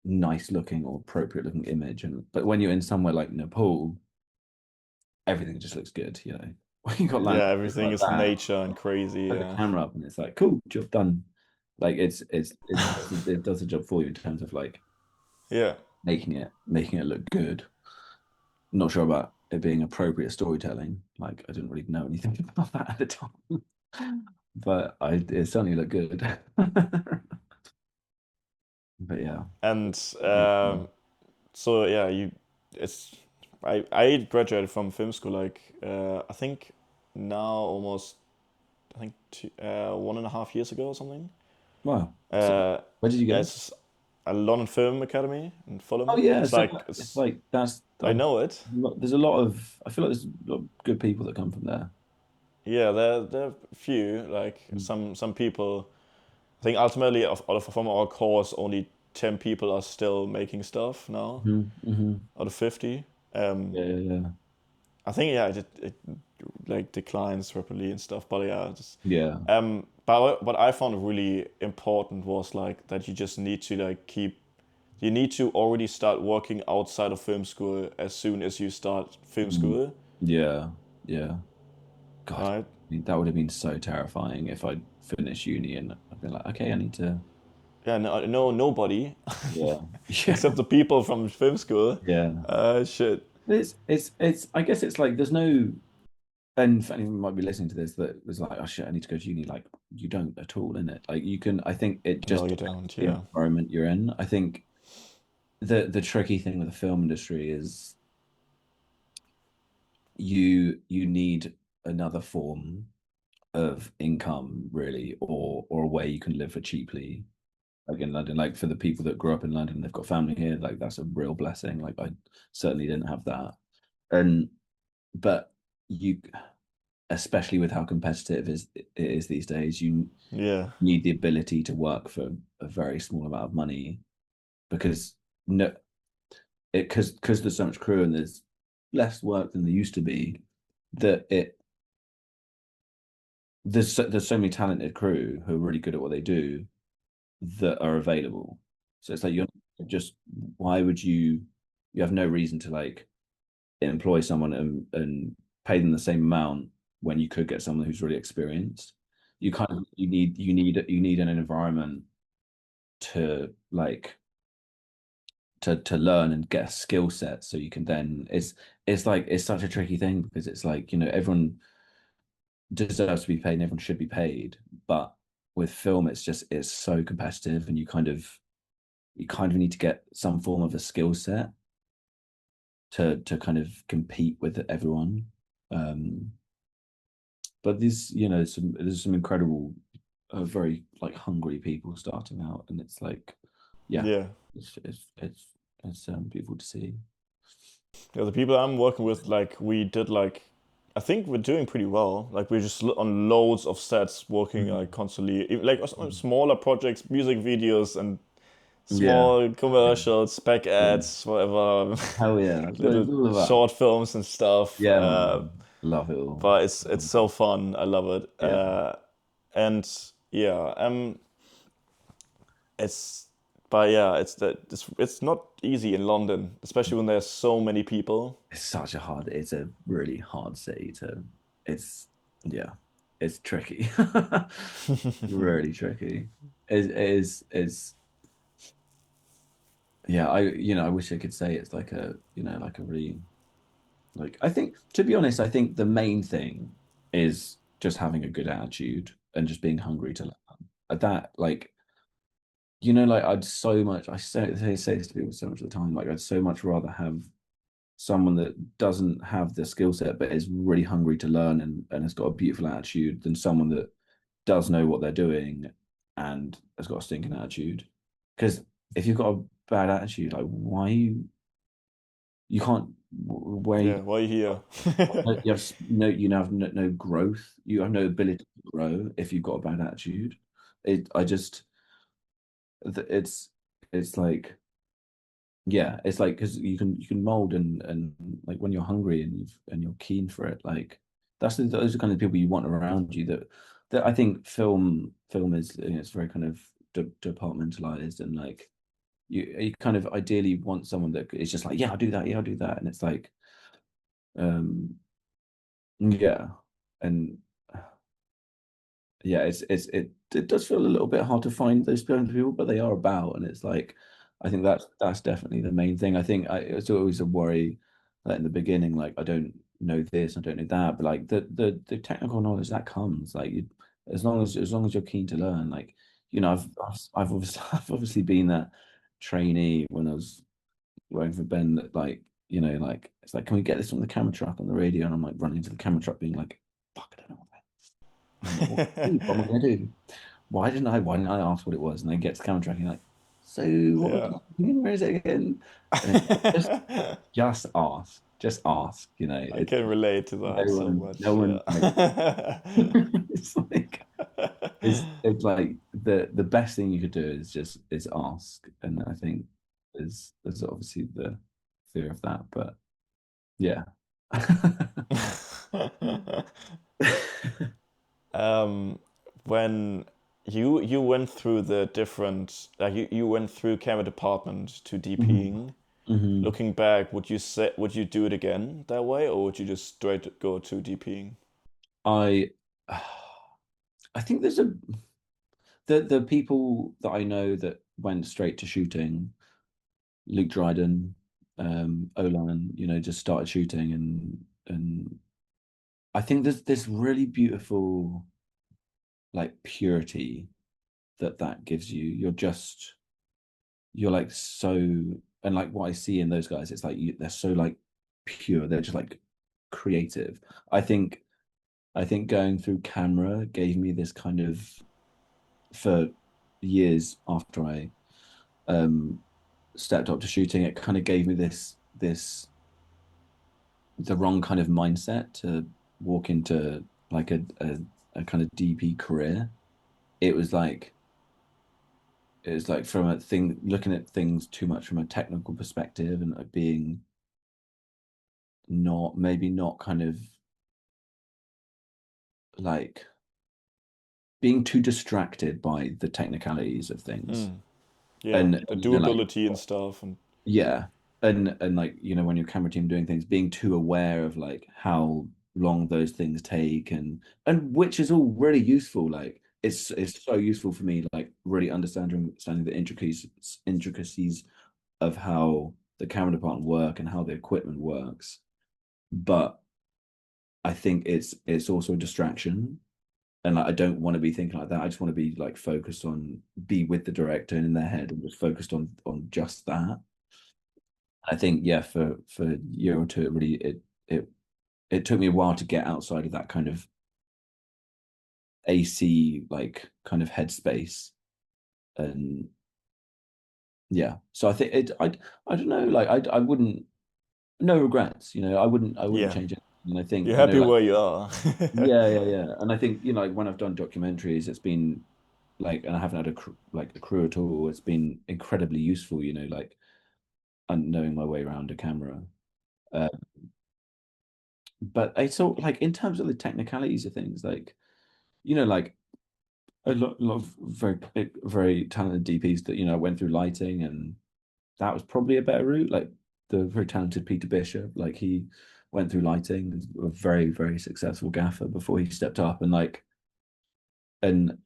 nice looking or appropriate looking image. But when you're in somewhere like Nepal, everything just looks good. When you got Yeah, landscapes everything like is that, nature and crazy. put the Yeah. camera up and it's like, cool, job done. Like it does the job for you in terms of like Yeah. making it look good. Not sure about it being appropriate storytelling. Like I didn't really know anything about that at the time, but it certainly looked good. But yeah. And so yeah, it's I graduated from film school like I think now almost I think 1.5 years ago or something. Wow. So Uh, where did you yeah, go? it's a London Film Academy in Oh Fulham. yeah, It's so like it's it's like that's I know it. there's a lot of I feel like there's a lot of good people that come from there. Yeah, there are a few like some people. I think ultimately from our course, only 10 people are still making stuff now Mm-hmm. out of 50. Um, Yeah, yeah, yeah. I think yeah, it like declines rapidly and stuff. But yeah, just Yeah. but what I found really important was like that you just need to like keep. You need to already start working outside of film school as soon as you start film Mm. school, Yeah. Yeah. God, right? that would have been so terrifying if I'd finished uni and I'd been like, okay, I need to. Yeah, no, nobody Yeah. except the people from film school. Yeah. Shit. It's I guess it's like there's no, and if anyone might be listening to this that was like, oh shit, I need to go to uni, like you don't at all in it. Like you can, I think it No, just you depends don't. the Yeah. environment you're in. I think the tricky thing with the film industry is you need another form of income really, or a way you can live for cheaply. Like in London, like for the people that grew up in London, they've got family here, like that's a real blessing. Like I certainly didn't have that. And but you, especially with how competitive it is these days, you Yeah. need the ability to work for a very small amount of money because no it because there's so much crew and there's less work than there used to be, that there's so many talented crew who are really good at what they do that are available. So it's like you're just why would you have no reason to like employ someone and pay them the same amount when you could get someone who's really experienced. You kind of you need an environment to like to learn and get a skill set so you can then it's like it's such a tricky thing because it's like everyone deserves to be paid and everyone should be paid, but with film it's so competitive and you kind of need to get some form of a skill set to kind of compete with everyone. Um, but there's some incredible, very like hungry people starting out, and it's like, yeah, Yeah. it's it's it's it's beautiful to see. Yeah, the people I'm working with, like we did like, I think we're doing pretty well. Like we're just on loads of sets, working like Mhm. constantly, like on smaller projects, music videos and Yeah, small yeah, commercials, spec yeah. ads, whatever, Hell yeah, that's what little it's all about. short films and stuff. Yeah, man, love it all. But it's so fun. I love it. Yeah, And yeah, it's but yeah, it's not easy in London, especially when there's so many people. it's a really hard city to. It's yeah, it's tricky, really tricky. It's yeah. I wish I could say it's like a like a really like I think to be honest, I think the main thing is just having a good attitude and just being hungry to learn. That like like I'd so much I say this to people so much of the time, like I'd so much rather have someone that doesn't have the skill set but is really hungry to learn and has got a beautiful attitude than someone that does know what they're doing and has got a stinking attitude. Because if you've got a bad attitude, like why you can't where Yeah, why are you here? you have no growth. You have no ability to grow if you've got a bad attitude. I just it's like yeah, it's like because you can mold and like when you're hungry and you're keen for it, like those are kind of people you want around you. That I think film is it's very kind of departmentalized and like you kind of ideally want someone that is just like yeah I'll do that, yeah I'll do that, and it's like um yeah, and yeah, it does feel a little bit hard to find those kind of people, but they are about, and it's like I think that's definitely the main thing. I think it's always a worry that in the beginning, like I don't know this, I don't know that, but like the technical knowledge that comes, like as long as you're keen to learn, like I've obviously I've obviously been that trainee when I was working for Ben that like like it's like can we get this on the camera truck on the radio, and I'm like running to the camera truck being like fuck I don't know and I'm like, what am I going to do? Why didn't I ask what it was? And then get to camera tracking, like, so what was Yeah. where is it again? And it's like, just ask. Just ask, I can relate to that so no much. one like Yeah. it's like it's like the best thing you could do is ask. And I think there's obviously the fear of that, but yeah. um, when you went through the different like you went through camera department to Mhm. DPing. Mhm. Looking back, would you do it again that way, or would you just straight go to DPing? I I think there's a the people that I know that went straight to shooting, Luke Dryden, Olan, just started shooting and I think there's this really beautiful like purity that gives you. You're like so and like what I see in those guys, it's like they're so like pure. They're just like creative. I think I think going through camera gave me this kind of for years after I um stepped up to shooting, it kind of gave me this the wrong kind of mindset to walk into like a kind of DP career. It was like it was like from a thing looking at things too much from a technical perspective and like being not maybe not kind of like being too distracted by the technicalities of things. Mm, yeah, And the like doability and stuff, and yeah, and like when your camera team doing things, being too aware of like how long those things take and which is all really useful. Like it's so useful for me, like really understanding the intricacies of how the camera department work and how the equipment works. But I think it's also a distraction. And like I don't want to be thinking like that. I just want to be like focused on be with the director and in their head and just focused on just that. I think yeah, for a year or two, it it took me a while to get outside of that kind of AC like kind of headspace, and yeah. So I think I don't know, like I wouldn't, no regrets, I wouldn't Yeah, change it. And I think, you're happy like where you are. yeah. And I think, like when I've done documentaries, it's been like, and I haven't had like a crew at all. It's been incredibly useful, like and knowing my way around a camera. Uh, but I thought like in terms of the technicalities of things, like like a lot of very talented DPs that went through lighting, and that was probably a better route. Like the very talented Peter Bishop, like he went through lighting, a very successful gaffer before he stepped up, and and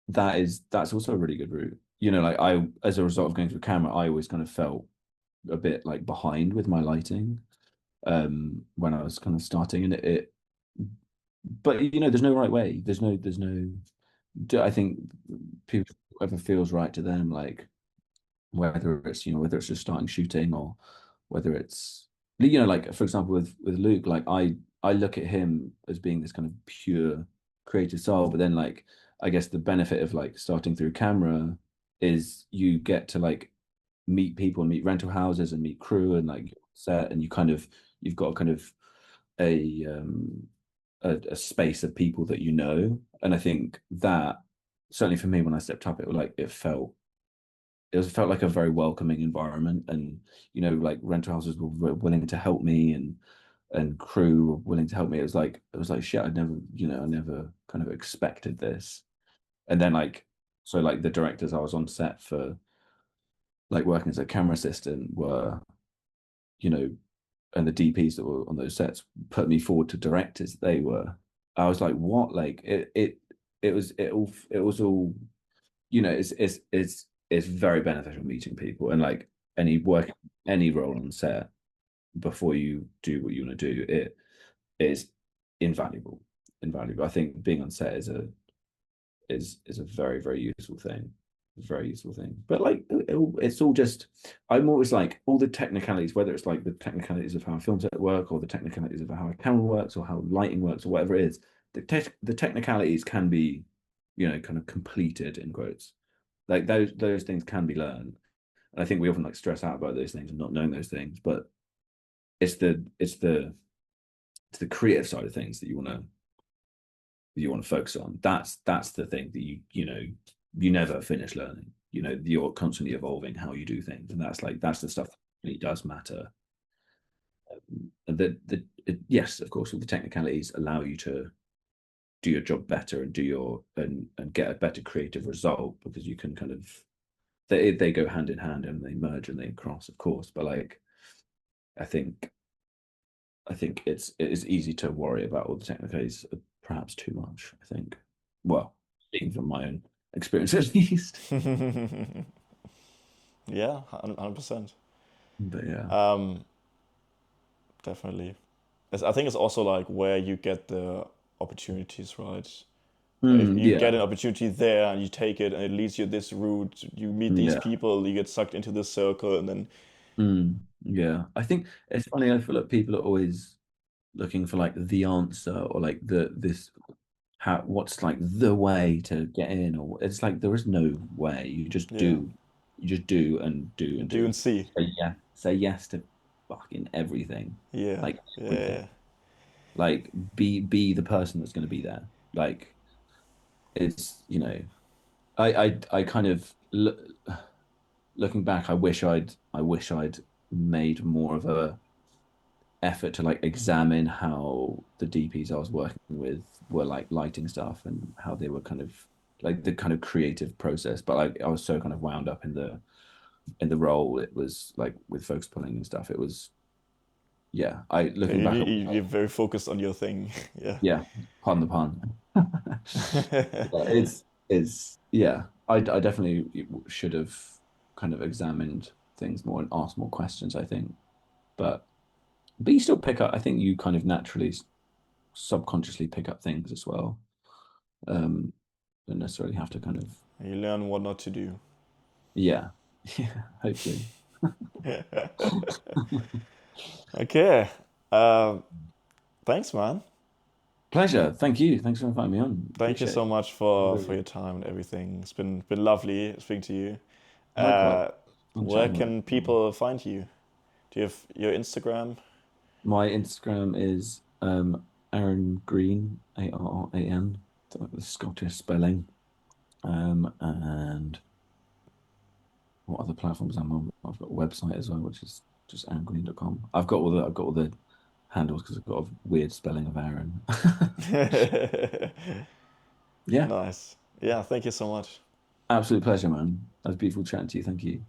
that's also a really good route. Like I, as a result of going through camera, I always kind of felt a bit like behind with my lighting when I was kind of starting, and but there's no right way. There's no. I think people, whatever feels right to them, like whether it's just starting shooting, or whether it's like for example with Luke, like I look at him as being this kind of pure creative soul, but then like I guess the benefit of like starting through camera is you get to like meet people and meet rental houses and meet crew and like set, and you've got kind of a space of people that and I think that certainly for me when I stepped up, it felt like a very welcoming environment, and like rental houses were willing to help me, and crew were willing to help me. It was like shit, I never kind of expected this. And then like so like the directors I was on set for, like working as a camera assistant, were you know and the DPs that were on those sets put me forward to directors. I was like, what? Like it was all it's very beneficial meeting people, and like any role on set before you do what you want to do, it is invaluable. I think being on set is a very useful thing. It's a very useful thing. But like it's all just, I'm always like all the technicalities, whether it's like the technicalities of how a film set work, or the technicalities of how a camera works, or how lighting works, or whatever it is, the technicalities can be, kind of completed in quotes. Like those things can be learned. And I think we often like stress out about those things and not knowing those things, but it's the creative side of things that you want to focus on. That's the thing that you never finish learning. You're constantly evolving how you do things, and that's the stuff that really does matter. And yes, of course, all the technicalities allow you to do your job better and and get a better creative result, because you can kind of, they go hand in hand and they merge and they cross, of course. But like I think it is easy to worry about all the technicalities, perhaps too much, I think. Well, speaking from my own experience at least. Yeah, 100%. But yeah. Um, definitely. I think it's also like where you get the opportunities, right? If you get an Yeah. opportunity there and you take it and it leads you this route, you meet these Yeah. people, you get sucked into this circle, and then Yeah. I think it's funny, I feel like people are always looking for like the answer, or like this how what's like the way to get in, or it's like there is no way. You just yeah, do. You just do and do and do do. and see. Say yes to fucking everything. Yeah, Like everything. yeah, Like be the person that's going to be there. Like it's I kind of looking back, I wish I'd made more of a effort to like examine how the DPs I was working with were like lighting stuff, and how they were kind of like the kind of creative process. But like I was so kind of wound up in the role. It was like with focus pulling and stuff. It was, yeah. I yeah. looking back, You're very focused on your thing. Yeah. yeah, pardon the pun. Yeah, it's yeah. I definitely should have kind of examined things more and asked more questions, I think. But you still pick up. I think you kind of naturally subconsciously pick up things as well. Um, don't necessarily have to kind of, You learn what not to do. yeah, yeah. Hopefully. Okay. Um, Thanks, man. Pleasure. Thank you. Thanks for inviting me on. Thank you Appreciate so it. much for Really. your time and everything. It's been lovely speaking to you. Likewise. Uh, I'm where chatting with can you. people find you? Do you have your Instagram? My Instagram is Aaron Green, Arran, the Scottish spelling. And what other platforms I'm on? I've got a website as well, which is just aarongreen.com. I've got all the handles because I've got a weird spelling of Aaron. Yeah, Nice. Yeah, thank you so much. absolute pleasure, man. That was beautiful chatting to you. Thank you.